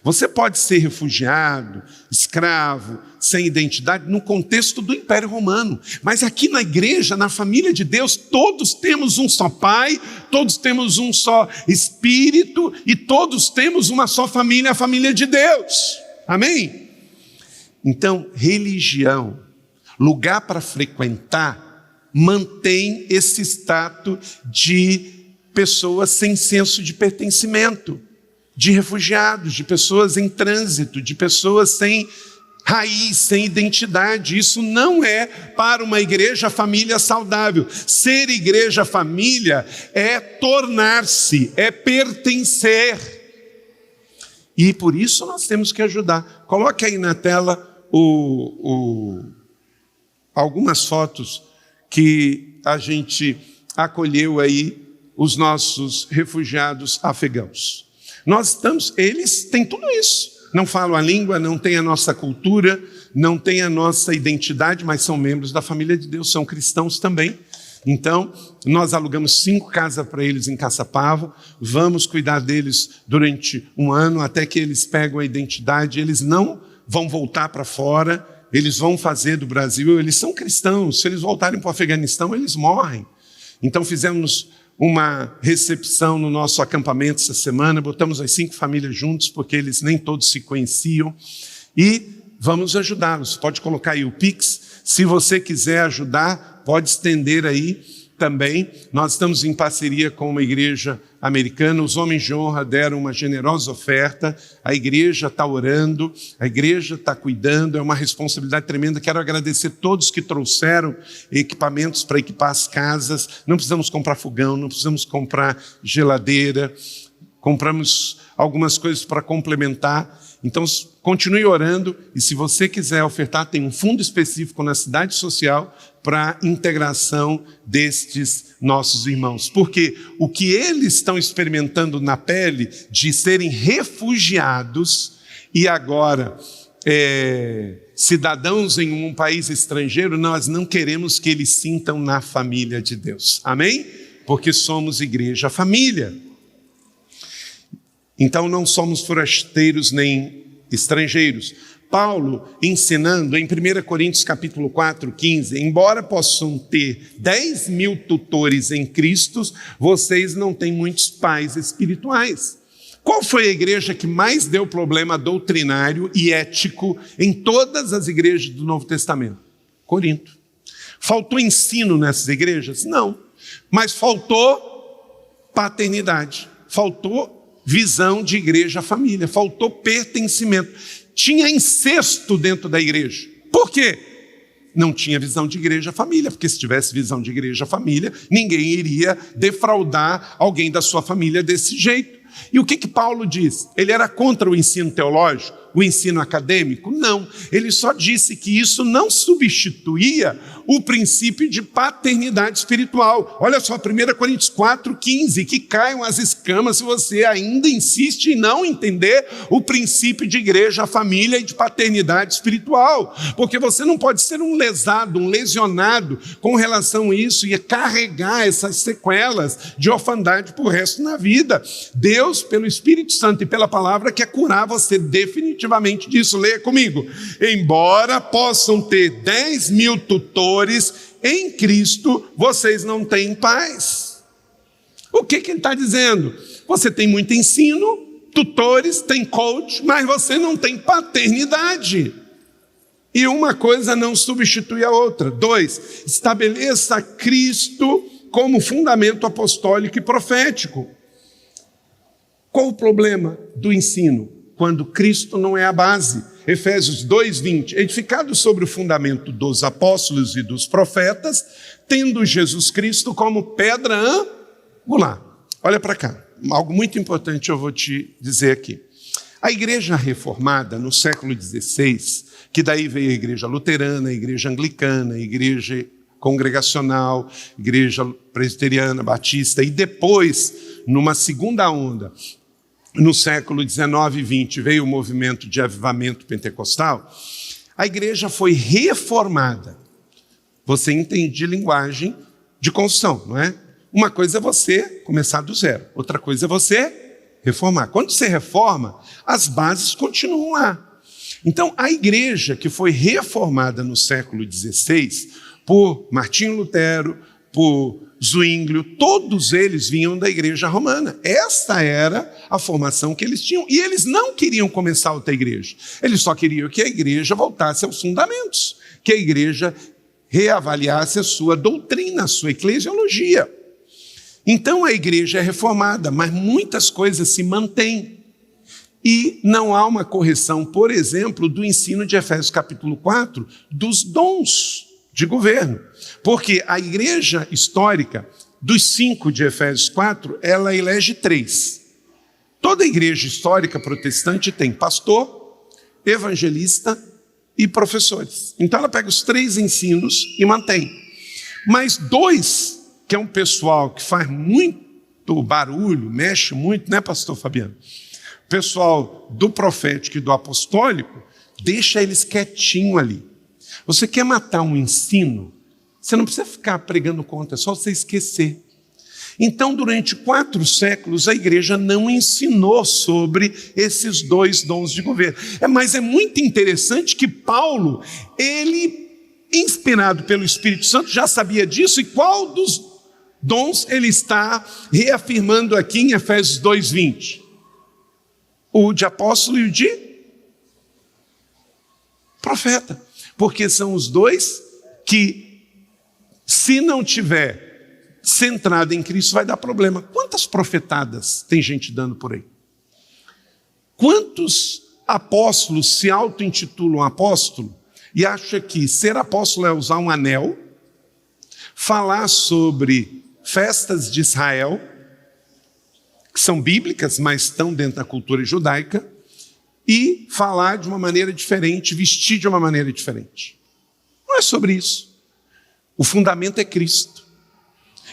Você pode ser refugiado, escravo, sem identidade, no contexto do Império Romano. Mas aqui na igreja, na família de Deus, todos temos um só Pai, todos temos um só Espírito e todos temos uma só família, a família de Deus. Amém? Então, religião, lugar para frequentar, mantém esse status de pessoas sem senso de pertencimento, de refugiados, de pessoas em trânsito, de pessoas sem raiz, sem identidade. Isso não é para uma igreja família saudável. Ser igreja família é tornar-se, é pertencer. E por isso nós temos que ajudar. Coloque aí na tela algumas fotos que a gente acolheu aí os nossos refugiados afegãos. Eles têm tudo isso. Não falam a língua, não têm a nossa cultura, não têm a nossa identidade, mas são membros da família de Deus, são cristãos também. Então, nós alugamos 5 casas para eles em Caçapava, vamos cuidar deles durante um ano, até que eles pegam a identidade. Eles não vão voltar para fora, eles vão fazer do Brasil, eles são cristãos, se eles voltarem para o Afeganistão, eles morrem. Então fizemos uma recepção no nosso acampamento essa semana, botamos as 5 famílias juntos, porque eles nem todos se conheciam, e vamos ajudá-los. Pode colocar aí o Pix, se você quiser ajudar, pode estender aí também. Nós estamos em parceria com uma igreja americana, os homens de honra deram uma generosa oferta, a igreja está orando, a igreja está cuidando, é uma responsabilidade tremenda. Quero agradecer todos que trouxeram equipamentos para equipar as casas. Não precisamos comprar fogão, não precisamos comprar geladeira, compramos algumas coisas para complementar. Então, continue orando, e se você quiser ofertar, tem um fundo específico na Cidade Social para a integração destes nossos irmãos. Porque o que eles estão experimentando na pele de serem refugiados e agora cidadãos em um país estrangeiro, nós não queremos que eles sintam na família de Deus. Amém? Porque somos igreja família. Então não somos forasteiros nem estrangeiros. Paulo ensinando em 1 Coríntios capítulo 4, 15, embora possam ter 10.000 tutores em Cristo, vocês não têm muitos pais espirituais. Qual foi a igreja que mais deu problema doutrinário e ético em todas as igrejas do Novo Testamento? Corinto. Faltou ensino nessas igrejas? Não. Mas faltou paternidade, faltou visão de igreja-família, faltou pertencimento. Tinha incesto dentro da igreja. Por quê? Não tinha visão de igreja-família, porque se tivesse visão de igreja-família, ninguém iria defraudar alguém da sua família desse jeito. E o que Paulo diz? Ele era contra o ensino teológico, o ensino acadêmico? Não, ele só disse que isso não substituía o princípio de paternidade espiritual. Olha só, 1 Coríntios 4, 15, que caiam as escamas se você ainda insiste em não entender o princípio de igreja, família e de paternidade espiritual, porque você não pode ser um lesado, um lesionado com relação a isso e carregar essas sequelas de orfandade por resto da vida. Deus, pelo Espírito Santo e pela palavra, quer curar você definitivamente disso. Leia comigo. Embora possam ter 10.000 tutores em Cristo, vocês não têm paz. O que ele está dizendo? Você tem muito ensino, tutores, tem coach, mas você não tem paternidade. E uma coisa não substitui a outra. 2, estabeleça Cristo como fundamento apostólico e profético. Qual o problema do ensino? Quando Cristo não é a base. Efésios 2:20, edificado sobre o fundamento dos apóstolos e dos profetas, tendo Jesus Cristo como pedra angular. Olha para cá, algo muito importante eu vou te dizer aqui. A igreja reformada no século XVI, que daí veio a igreja luterana, a igreja anglicana, a igreja congregacional, igreja presbiteriana, batista, e depois, numa segunda onda, no século XIX e XX, veio o movimento de avivamento pentecostal, a igreja foi reformada. Você entende linguagem de construção, não é? Uma coisa é você começar do zero, outra coisa é você reformar. Quando você reforma, as bases continuam lá. Então, a igreja que foi reformada no século XVI, por Martinho Lutero, por Zwinglio, todos eles vinham da igreja romana. Esta era a formação que eles tinham. E eles não queriam começar outra igreja. Eles só queriam que a igreja voltasse aos fundamentos, que a igreja reavaliasse a sua doutrina, a sua eclesiologia. Então a igreja é reformada, mas muitas coisas se mantêm. E não há uma correção, por exemplo, do ensino de Efésios capítulo 4, dos dons de governo. Porque a igreja histórica, dos 5 de Efésios 4, ela elege 3. Toda igreja histórica protestante tem pastor, evangelista e professores. Então ela pega os 3 ensinos e mantém. Mas 2, que é um pessoal que faz muito barulho, mexe muito, né, pastor Fabiano? O pessoal do profético e do apostólico, deixa eles quietinho ali. Você quer matar um ensino? Você não precisa ficar pregando contra, é só você esquecer. Então, durante 4 séculos, a igreja não ensinou sobre esses 2 dons de governo. Mas é muito interessante que Paulo, ele, inspirado pelo Espírito Santo, já sabia disso, e qual dos dons ele está reafirmando aqui em Efésios 2:20? O de apóstolo e o de profeta. Porque são os 2 que, se não tiver centrado em Cristo, vai dar problema. Quantas profetadas tem gente dando por aí? Quantos apóstolos se auto-intitulam apóstolo e acham que ser apóstolo é usar um anel, falar sobre festas de Israel, que são bíblicas, mas estão dentro da cultura judaica, e falar de uma maneira diferente, vestir de uma maneira diferente? Não é sobre isso. O fundamento é Cristo.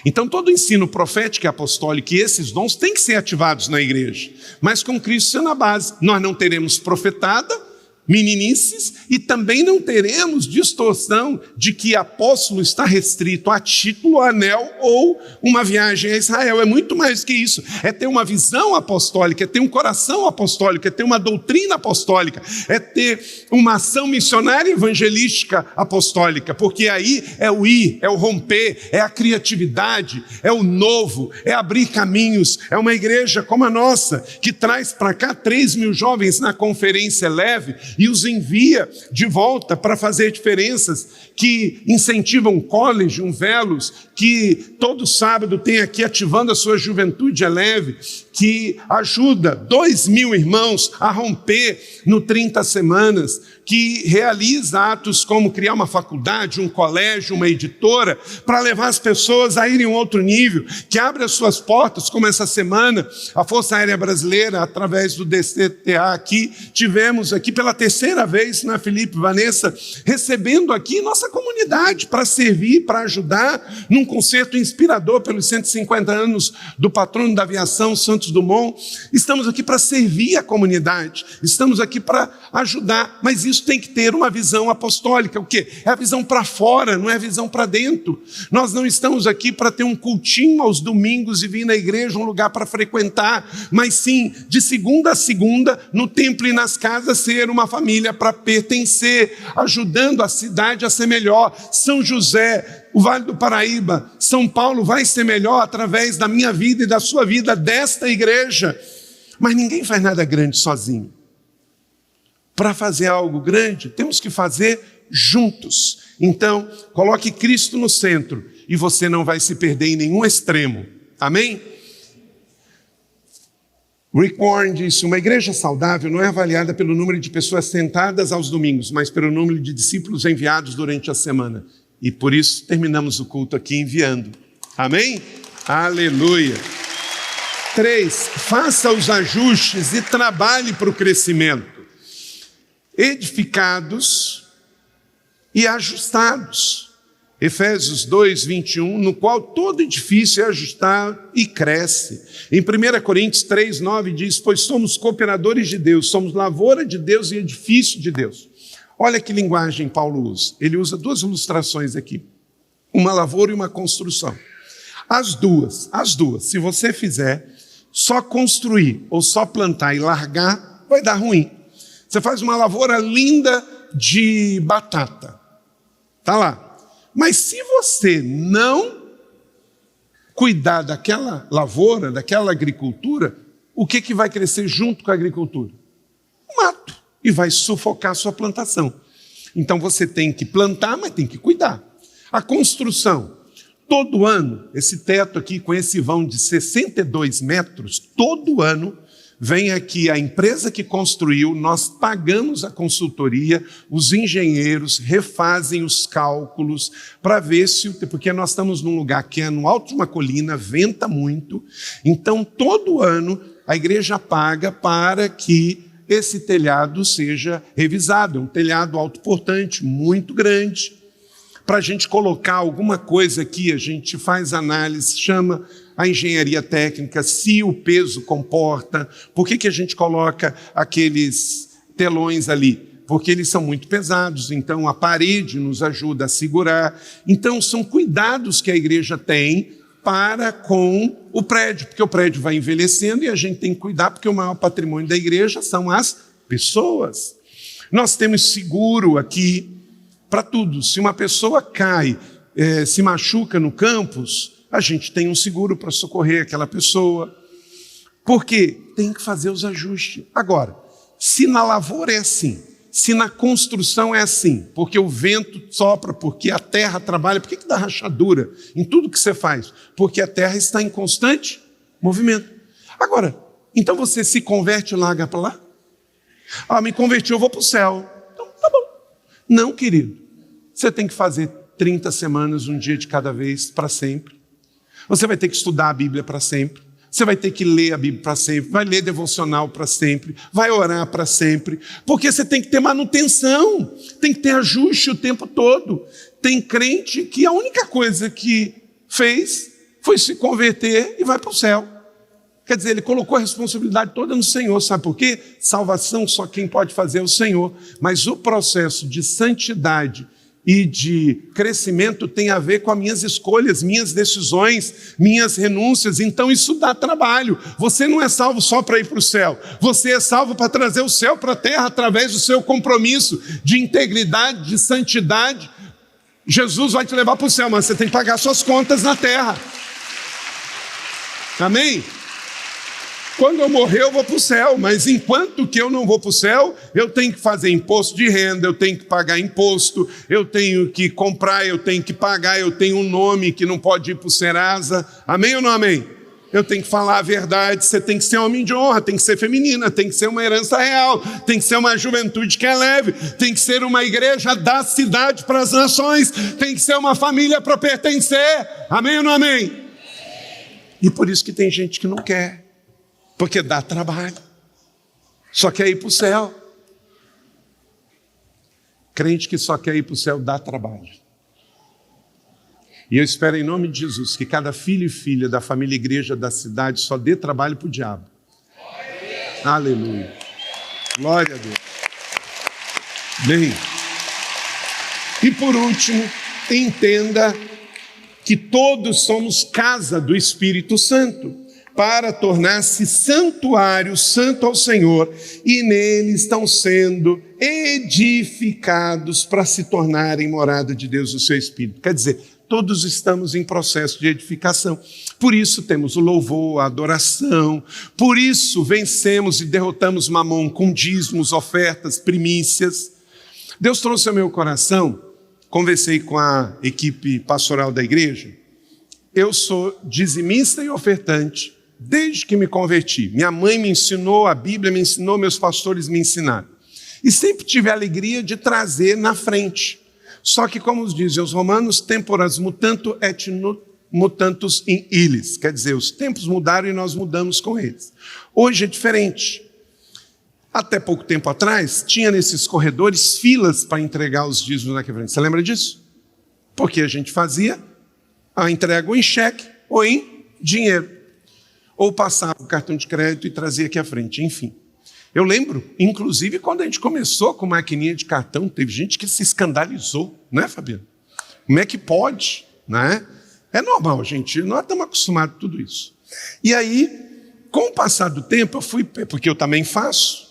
Então todo o ensino profético e apostólico e esses dons têm que ser ativados na igreja, mas com Cristo sendo a base. Nós não teremos profetada, meninices, e também não teremos distorção de que apóstolo está restrito a título, anel ou uma viagem a Israel. É muito mais que isso. É ter uma visão apostólica, é ter um coração apostólico, é ter uma doutrina apostólica, é ter uma ação missionária evangelística apostólica, porque aí é o ir, é o romper, é a criatividade, é o novo, é abrir caminhos. É uma igreja como a nossa, que traz para cá 3.000 jovens na conferência leve, e os envia de volta para fazer diferenças, que incentivam um college, um Velos, que todo sábado tem aqui ativando a sua juventude leve, que ajuda 2.000 irmãos a romper no 30 semanas, que realiza atos como criar uma faculdade, um colégio, uma editora, para levar as pessoas a irem a um outro nível, que abre as suas portas, como essa semana, a Força Aérea Brasileira, através do DCTA aqui, tivemos aqui pela 3ª vez, na Felipe e Vanessa, recebendo aqui nossa comunidade para servir, para ajudar, num concerto inspirador pelos 150 anos do patrono da aviação, Santos Dumont. Estamos aqui para servir a comunidade, estamos aqui para ajudar, mas isso tem que ter uma visão apostólica. O quê? É a visão para fora, não é a visão para dentro. Nós não estamos aqui para ter um cultinho aos domingos e vir na igreja, um lugar para frequentar, mas sim, de segunda a segunda, no templo e nas casas, ser uma família para pertencer, ajudando a cidade a ser melhor. São José, o Vale do Paraíba, São Paulo vai ser melhor através da minha vida e da sua vida, desta igreja. Mas ninguém faz nada grande sozinho. Para fazer algo grande, temos que fazer juntos. Então, coloque Cristo no centro e você não vai se perder em nenhum extremo. Amém? Rick Warren disse: uma igreja saudável não é avaliada pelo número de pessoas sentadas aos domingos, mas pelo número de discípulos enviados durante a semana. E por isso terminamos o culto aqui enviando. Amém? Aleluia. 3, faça os ajustes e trabalhe para o crescimento. Edificados e ajustados. Efésios 2, 21, no qual todo edifício é ajustado e cresce. Em 1 Coríntios 3, 9 diz, pois somos cooperadores de Deus, somos lavoura de Deus e edifício de Deus. Olha que linguagem Paulo usa. Ele usa duas ilustrações aqui. Uma lavoura e uma construção. As duas, se você fizer, só construir ou só plantar e largar, vai dar ruim. Você faz uma lavoura linda de batata. Tá lá. Mas se você não cuidar daquela lavoura, daquela agricultura, o que vai crescer junto com a agricultura? O mato. E vai sufocar a sua plantação. Então você tem que plantar, mas tem que cuidar. A construção. Todo ano, esse teto aqui com esse vão de 62 metros, todo ano, vem aqui a empresa que construiu, nós pagamos a consultoria, os engenheiros refazem os cálculos para ver se... Porque nós estamos num lugar que é no alto de uma colina, venta muito, então todo ano a igreja paga para que esse telhado seja revisado. É um telhado autoportante, muito grande. Para a gente colocar alguma coisa aqui, a gente faz análise, chama a engenharia técnica, se o peso comporta. Por que a gente coloca aqueles telões ali? Porque eles são muito pesados, então a parede nos ajuda a segurar. Então são cuidados que a igreja tem para com o prédio, porque o prédio vai envelhecendo e a gente tem que cuidar, porque o maior patrimônio da igreja são as pessoas. Nós temos seguro aqui para tudo. Se uma pessoa cai, se machuca no campus, a gente tem um seguro para socorrer aquela pessoa. Porque tem que fazer os ajustes. Agora, se na lavoura é assim, se na construção é assim, porque o vento sopra, porque a terra trabalha, por que dá rachadura em tudo que você faz? Porque a terra está em constante movimento. Agora, então você se converte e larga para lá? Me converti, eu vou para o céu. Então, tá bom. Não, querido. Você tem que fazer 30 semanas, um dia de cada vez, para sempre. Você vai ter que estudar a Bíblia para sempre. Você vai ter que ler a Bíblia para sempre. Vai ler devocional para sempre. Vai orar para sempre. Porque você tem que ter manutenção. Tem que ter ajuste o tempo todo. Tem crente que a única coisa que fez foi se converter e vai para o céu. Quer dizer, ele colocou a responsabilidade toda no Senhor. Sabe por quê? Salvação só quem pode fazer é o Senhor. Mas o processo de santidade e de crescimento tem a ver com as minhas escolhas, minhas decisões, minhas renúncias. Então isso dá trabalho. Você não é salvo só para ir para o céu. Você é salvo para trazer o céu para a terra através do seu compromisso de integridade, de santidade. Jesus vai te levar para o céu, mas você tem que pagar suas contas na terra. Amém? Quando eu morrer, eu vou para o céu, mas enquanto que eu não vou para o céu, eu tenho que fazer imposto de renda, eu tenho que pagar imposto, eu tenho que comprar, eu tenho que pagar, eu tenho um nome que não pode ir para o Serasa. Amém ou não amém? Eu tenho que falar a verdade, você tem que ser homem de honra, tem que ser feminina, tem que ser uma herança real, tem que ser uma juventude que é leve, tem que ser uma igreja da cidade para as nações, tem que ser uma família para pertencer. Amém ou não amém? E por isso que tem gente que não quer. Porque dá trabalho. Só quer ir para o céu. Crente que só quer ir para o céu dá trabalho. E eu espero em nome de Jesus que cada filho e filha da família igreja da cidade só dê trabalho para o diabo. Aleluia. Glória a Deus. Bem. E por último, entenda que todos somos casa do Espírito Santo, para tornar-se santuário santo ao Senhor, e nele estão sendo edificados para se tornarem morada de Deus, o seu Espírito. Quer dizer, todos estamos em processo de edificação. Por isso temos o louvor, a adoração, por isso vencemos e derrotamos Mamon com dízimos, ofertas, primícias. Deus trouxe ao meu coração, conversei com a equipe pastoral da igreja, eu sou dizimista e ofertante, desde que me converti. Minha mãe me ensinou, a Bíblia me ensinou, meus pastores me ensinaram. E sempre tive a alegria de trazer na frente. Só que, como dizem os romanos, temporas mutanto et mutantus in illis. Quer dizer, os tempos mudaram e nós mudamos com eles. Hoje é diferente. Até pouco tempo atrás, tinha nesses corredores filas para entregar os dízimos na frente. Você lembra disso? porque a gente fazia a entrega ou em cheque ou em dinheiro. Ou passava o cartão de crédito e trazia aqui à frente, enfim. Eu lembro, inclusive, quando a gente começou com maquininha de cartão, teve gente que se escandalizou, né, Fabiano? Como é que pode, né? É normal, gente, nós estamos acostumados a tudo isso. E aí, com o passar do tempo, eu fui, porque eu também faço,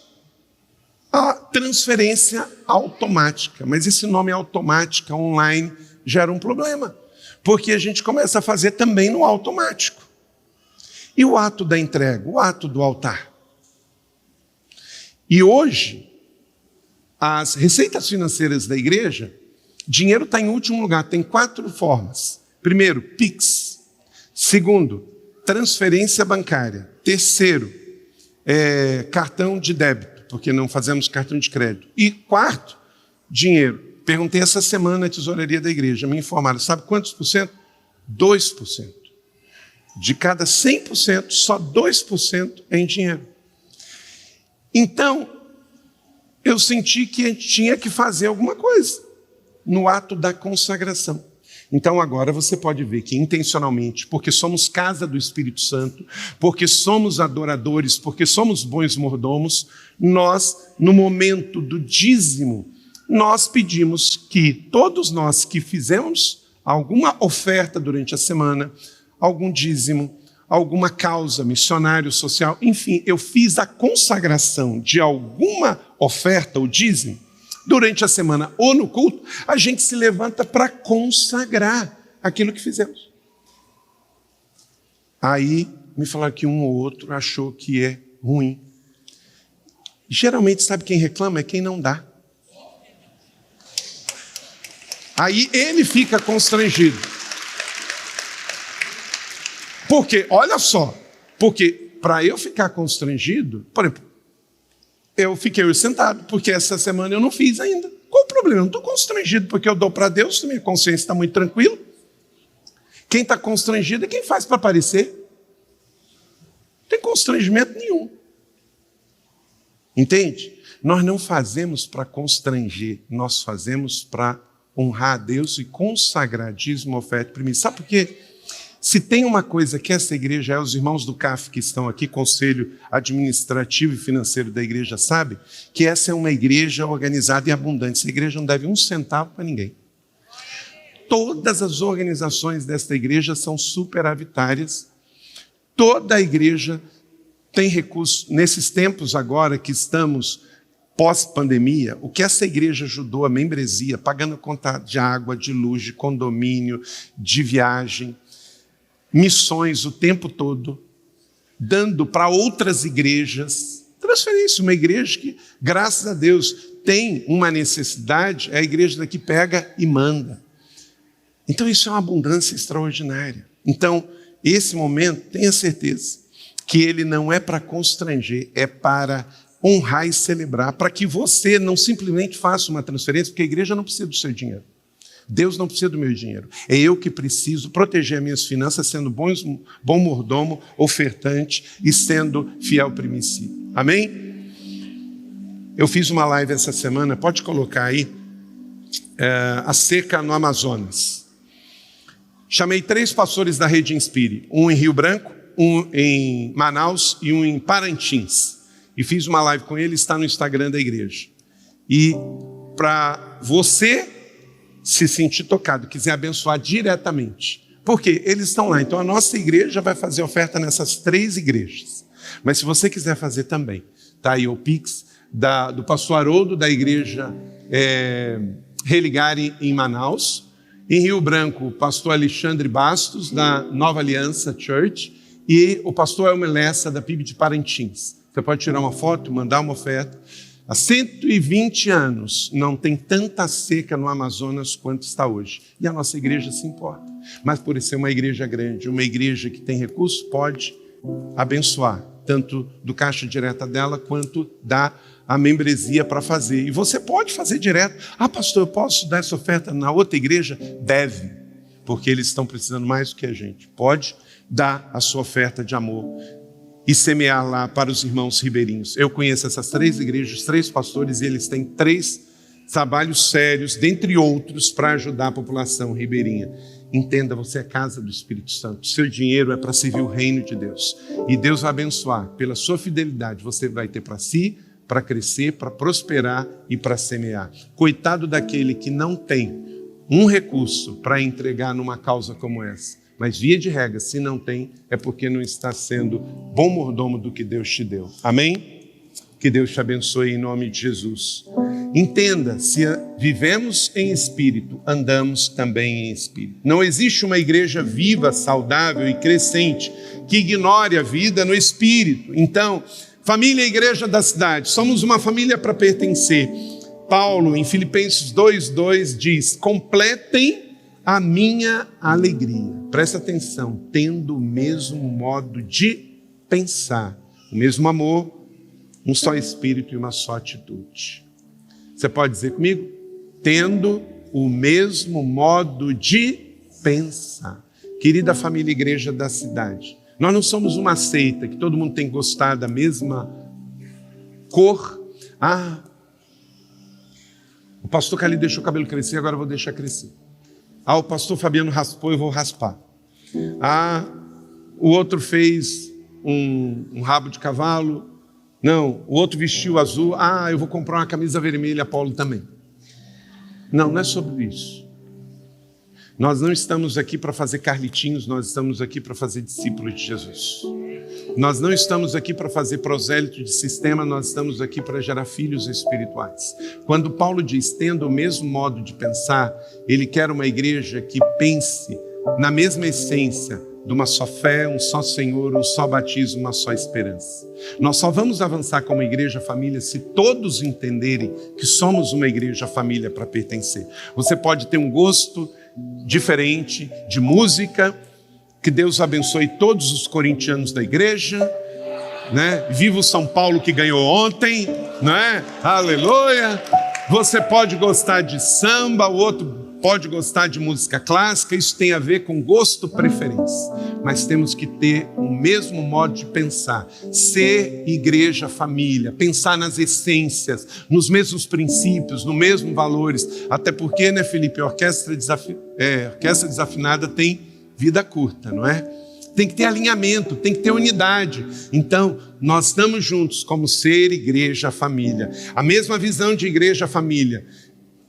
a transferência automática. Mas esse nome automática, online, gera um problema, porque a gente começa a fazer também no automático. E o ato da entrega, o ato do altar. E hoje, as receitas financeiras da igreja, dinheiro está em último lugar, tem 4 formas. Primeiro, Pix. Segundo, transferência bancária. Terceiro, cartão de débito, porque não fazemos cartão de crédito. E quarto, dinheiro. Perguntei essa semana na tesouraria da igreja, me informaram, sabe quantos por cento? 2%. De cada 100%, só 2% é em dinheiro. Então, eu senti que a gente tinha que fazer alguma coisa no ato da consagração. Então, agora você pode ver que intencionalmente, porque somos casa do Espírito Santo, porque somos adoradores, porque somos bons mordomos, nós, no momento do dízimo, nós pedimos que todos nós que fizemos alguma oferta durante a semana, algum dízimo, alguma causa, missionário, social, enfim, eu fiz a consagração de alguma oferta ou dízimo, durante a semana ou no culto, a gente se levanta para consagrar aquilo que fizemos. Aí, me falaram que um ou outro achou que é ruim. Geralmente, sabe quem reclama? É quem não dá. Aí ele fica constrangido. Porque, olha só, porque para eu ficar constrangido, por exemplo, eu fiquei sentado, porque essa semana eu não fiz ainda. Qual o problema? Eu não estou constrangido, porque eu dou para Deus, minha consciência está muito tranquila. Quem está constrangido é quem faz para aparecer. Não tem constrangimento nenhum. Entende? Nós não fazemos para constranger, nós fazemos para honrar a Deus e consagrar dízimo, oferta e primícia. Sabe por quê? Se tem uma coisa que essa igreja é, os irmãos do CAF que estão aqui, Conselho Administrativo e Financeiro da igreja, sabem que essa é uma igreja organizada e abundante. Essa igreja não deve um centavo para ninguém. Todas as organizações desta igreja são superavitárias. Toda a igreja tem recursos. Nesses tempos agora que estamos pós-pandemia, o que essa igreja ajudou a membresia, pagando conta de água, de luz, de condomínio, de viagem, missões o tempo todo, dando para outras igrejas, transferência, uma igreja que, graças a Deus, tem uma necessidade, é a igreja daqui pega e manda. Então isso é uma abundância extraordinária. Então, esse momento, tenha certeza, que ele não é para constranger, é para honrar e celebrar, para que você não simplesmente faça uma transferência, porque a igreja não precisa do seu dinheiro. Deus não precisa do meu dinheiro. É eu que preciso proteger as minhas finanças, sendo bom mordomo, ofertante e sendo fiel primicípio. Amém? Eu fiz uma live essa semana, pode colocar aí, a seca no Amazonas. Chamei 3 pastores da Rede Inspire, um em Rio Branco, um em Manaus e um em Parintins. E fiz uma live com ele, está no Instagram da igreja. E para você se sentir tocado, quiser abençoar diretamente, porque eles estão lá. Então a nossa igreja vai fazer oferta nessas 3 igrejas. Mas se você quiser fazer também, está aí o Pix do pastor Haroldo, da igreja Religare em Manaus. Em Rio Branco, o pastor Alexandre Bastos, da Nova Aliança Church, e o pastor Elmer Lessa, da PIB de Parintins. Você pode tirar uma foto, mandar uma oferta. Há 120 anos não tem tanta seca no Amazonas quanto está hoje. E a nossa igreja se importa. Mas por ser uma igreja grande, uma igreja que tem recursos, pode abençoar, tanto do caixa direta dela, quanto da a membresia para fazer. E você pode fazer direto. Ah, pastor, eu posso dar essa oferta na outra igreja? Deve, porque eles estão precisando mais do que a gente. Pode dar a sua oferta de amor e semear lá para os irmãos ribeirinhos. Eu conheço essas 3 igrejas, 3 pastores, e eles têm 3 trabalhos sérios, dentre outros, para ajudar a população ribeirinha. Entenda, você é casa do Espírito Santo. Seu dinheiro é para servir o reino de Deus. E Deus vai abençoar. Pela sua fidelidade, você vai ter para si, para crescer, para prosperar e para semear. Coitado daquele que não tem um recurso para entregar numa causa como essa. Mas via de regra, se não tem, é porque não está sendo bom mordomo do que Deus te deu. Amém? Que Deus te abençoe em nome de Jesus. Entenda, se vivemos em espírito, andamos também em espírito. Não existe uma igreja viva, saudável e crescente que ignore a vida no espírito. Então, família e igreja da cidade, somos uma família para pertencer. Paulo, em Filipenses 2:2, diz: completem a minha alegria. Presta atenção, tendo o mesmo modo de pensar, o mesmo amor, um só espírito e uma só atitude. Você pode dizer comigo? Tendo o mesmo modo de pensar. Querida família e igreja da cidade, nós não somos uma seita que todo mundo tem que gostar da mesma cor. O pastor Cali deixou o cabelo crescer, agora eu vou deixar crescer. O pastor Fabiano raspou, eu vou raspar. O outro fez um rabo de cavalo. Não, o outro vestiu azul. Eu vou comprar uma camisa vermelha, Paulo também. Não é sobre isso. Nós não estamos aqui para fazer carlitinhos, nós estamos aqui para fazer discípulos de Jesus. Nós não estamos aqui para fazer prosélito de sistema, nós estamos aqui para gerar filhos espirituais. Quando Paulo diz, tendo o mesmo modo de pensar, ele quer uma igreja que pense na mesma essência, de uma só fé, um só Senhor, um só batismo, uma só esperança. Nós só vamos avançar como igreja família se todos entenderem que somos uma igreja família para pertencer. Você pode ter um gosto diferente de música, que Deus abençoe todos os corintianos da igreja, né? Viva o São Paulo que ganhou ontem, né? Aleluia! Você pode gostar de samba, o outro pode gostar de música clássica, isso tem a ver com gosto, preferência. Mas temos que ter o mesmo modo de pensar, ser igreja família, pensar nas essências, nos mesmos princípios, nos mesmos valores. Até porque, né, Felipe, a orquestra desafinada tem vida curta, não é? Tem que ter alinhamento, tem que ter unidade. Então, nós estamos juntos como ser igreja família. A mesma visão de igreja família,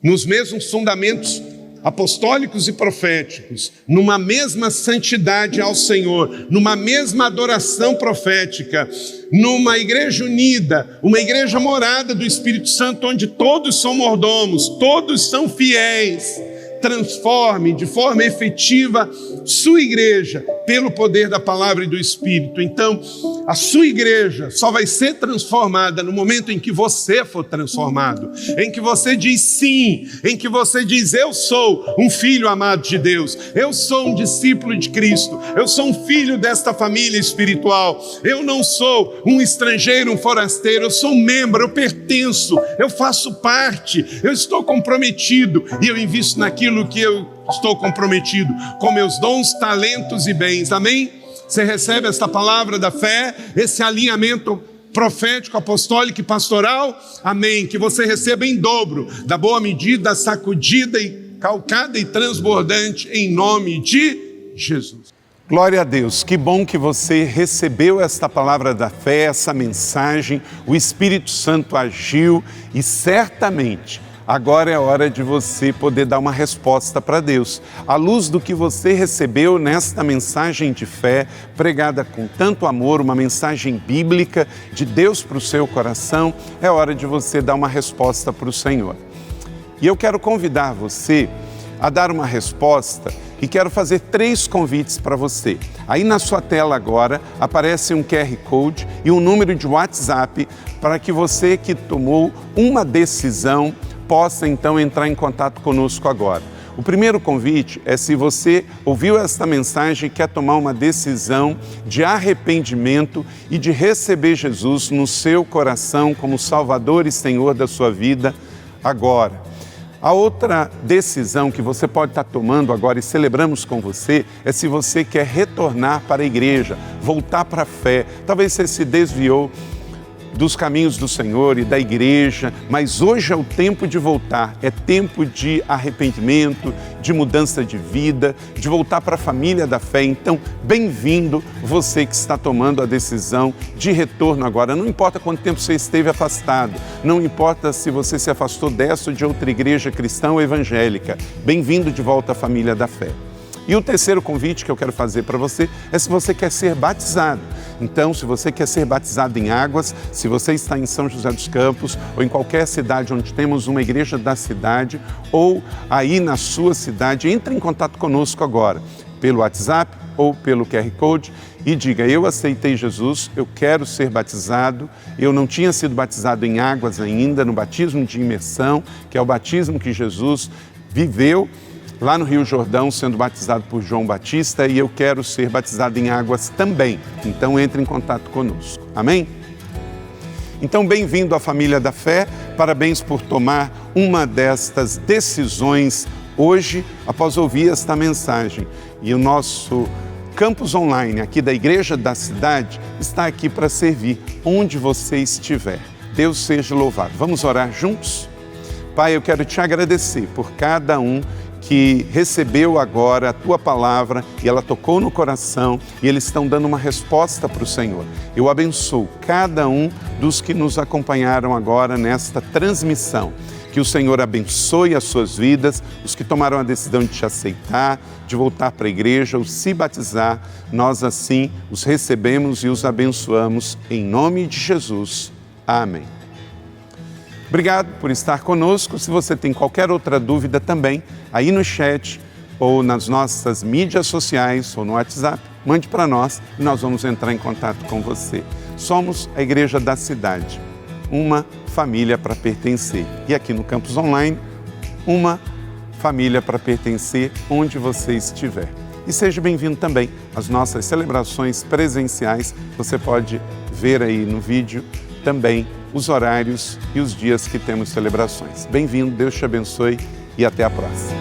nos mesmos fundamentos apostólicos e proféticos, numa mesma santidade ao Senhor, numa mesma adoração profética, numa igreja unida, uma igreja morada do Espírito Santo, onde todos são mordomos, todos são fiéis. Transforme de forma efetiva sua igreja pelo poder da palavra e do Espírito. Então, a sua igreja só vai ser transformada no momento em que você for transformado, em que você diz sim, em que você diz: eu sou um filho amado de Deus, eu sou um discípulo de Cristo, eu sou um filho desta família espiritual, eu não sou um estrangeiro, um forasteiro, eu sou um membro, eu pertenço, eu faço parte, eu estou comprometido e eu invisto naquilo que eu estou comprometido, com meus dons, talentos e bens. Amém? Você recebe esta palavra da fé, esse alinhamento profético, apostólico e pastoral? Amém? Que você receba em dobro, da boa medida, sacudida e calcada e transbordante, em nome de Jesus. Glória a Deus, que bom que você recebeu esta palavra da fé, essa mensagem, o Espírito Santo agiu e certamente agora é hora de você poder dar uma resposta para Deus. À luz do que você recebeu nesta mensagem de fé, pregada com tanto amor, uma mensagem bíblica de Deus para o seu coração, é hora de você dar uma resposta para o Senhor. E eu quero convidar você a dar uma resposta e quero fazer 3 convites para você. Aí na sua tela agora aparece um QR Code e um número de WhatsApp para que você que tomou uma decisão possa então entrar em contato conosco agora. O primeiro convite é se você ouviu esta mensagem e quer tomar uma decisão de arrependimento e de receber Jesus no seu coração como Salvador e Senhor da sua vida agora. A outra decisão que você pode estar tomando agora e celebramos com você é se você quer retornar para a igreja, voltar para a fé. Talvez você se desviou dos caminhos do Senhor e da igreja, mas hoje é o tempo de voltar, é tempo de arrependimento, de mudança de vida, de voltar para a família da fé. Então, bem-vindo você que está tomando a decisão de retorno agora. Não importa quanto tempo você esteve afastado, não importa se você se afastou dessa ou de outra igreja cristã ou evangélica, bem-vindo de volta à família da fé. E o terceiro convite que eu quero fazer para você é se você quer ser batizado. Então, se você quer ser batizado em águas, se você está em São José dos Campos ou em qualquer cidade onde temos uma igreja da cidade ou aí na sua cidade, entre em contato conosco agora, pelo WhatsApp ou pelo QR Code e diga: eu aceitei Jesus, eu quero ser batizado, eu não tinha sido batizado em águas ainda, no batismo de imersão, que é o batismo que Jesus viveu lá no Rio Jordão, sendo batizado por João Batista, e eu quero ser batizado em águas também. Então, entre em contato conosco. Amém? Então, bem-vindo à família da fé. Parabéns por tomar uma destas decisões hoje, após ouvir esta mensagem. E o nosso campus online aqui da Igreja da Cidade está aqui para servir onde você estiver. Deus seja louvado. Vamos orar juntos? Pai, eu quero te agradecer por cada um que recebeu agora a Tua palavra e ela tocou no coração e eles estão dando uma resposta para o Senhor. Eu abençoo cada um dos que nos acompanharam agora nesta transmissão. Que o Senhor abençoe as suas vidas, os que tomaram a decisão de te aceitar, de voltar para a igreja ou se batizar, nós assim os recebemos e os abençoamos em nome de Jesus. Amém. Obrigado por estar conosco. Se você tem qualquer outra dúvida também, aí no chat ou nas nossas mídias sociais ou no WhatsApp, mande para nós e nós vamos entrar em contato com você. Somos a Igreja da Cidade, uma família para pertencer. E aqui no Campus Online, uma família para pertencer onde você estiver. E seja bem-vindo também às nossas celebrações presenciais. Você pode ver aí no vídeo também os horários e os dias que temos celebrações. Bem-vindo, Deus te abençoe e até a próxima.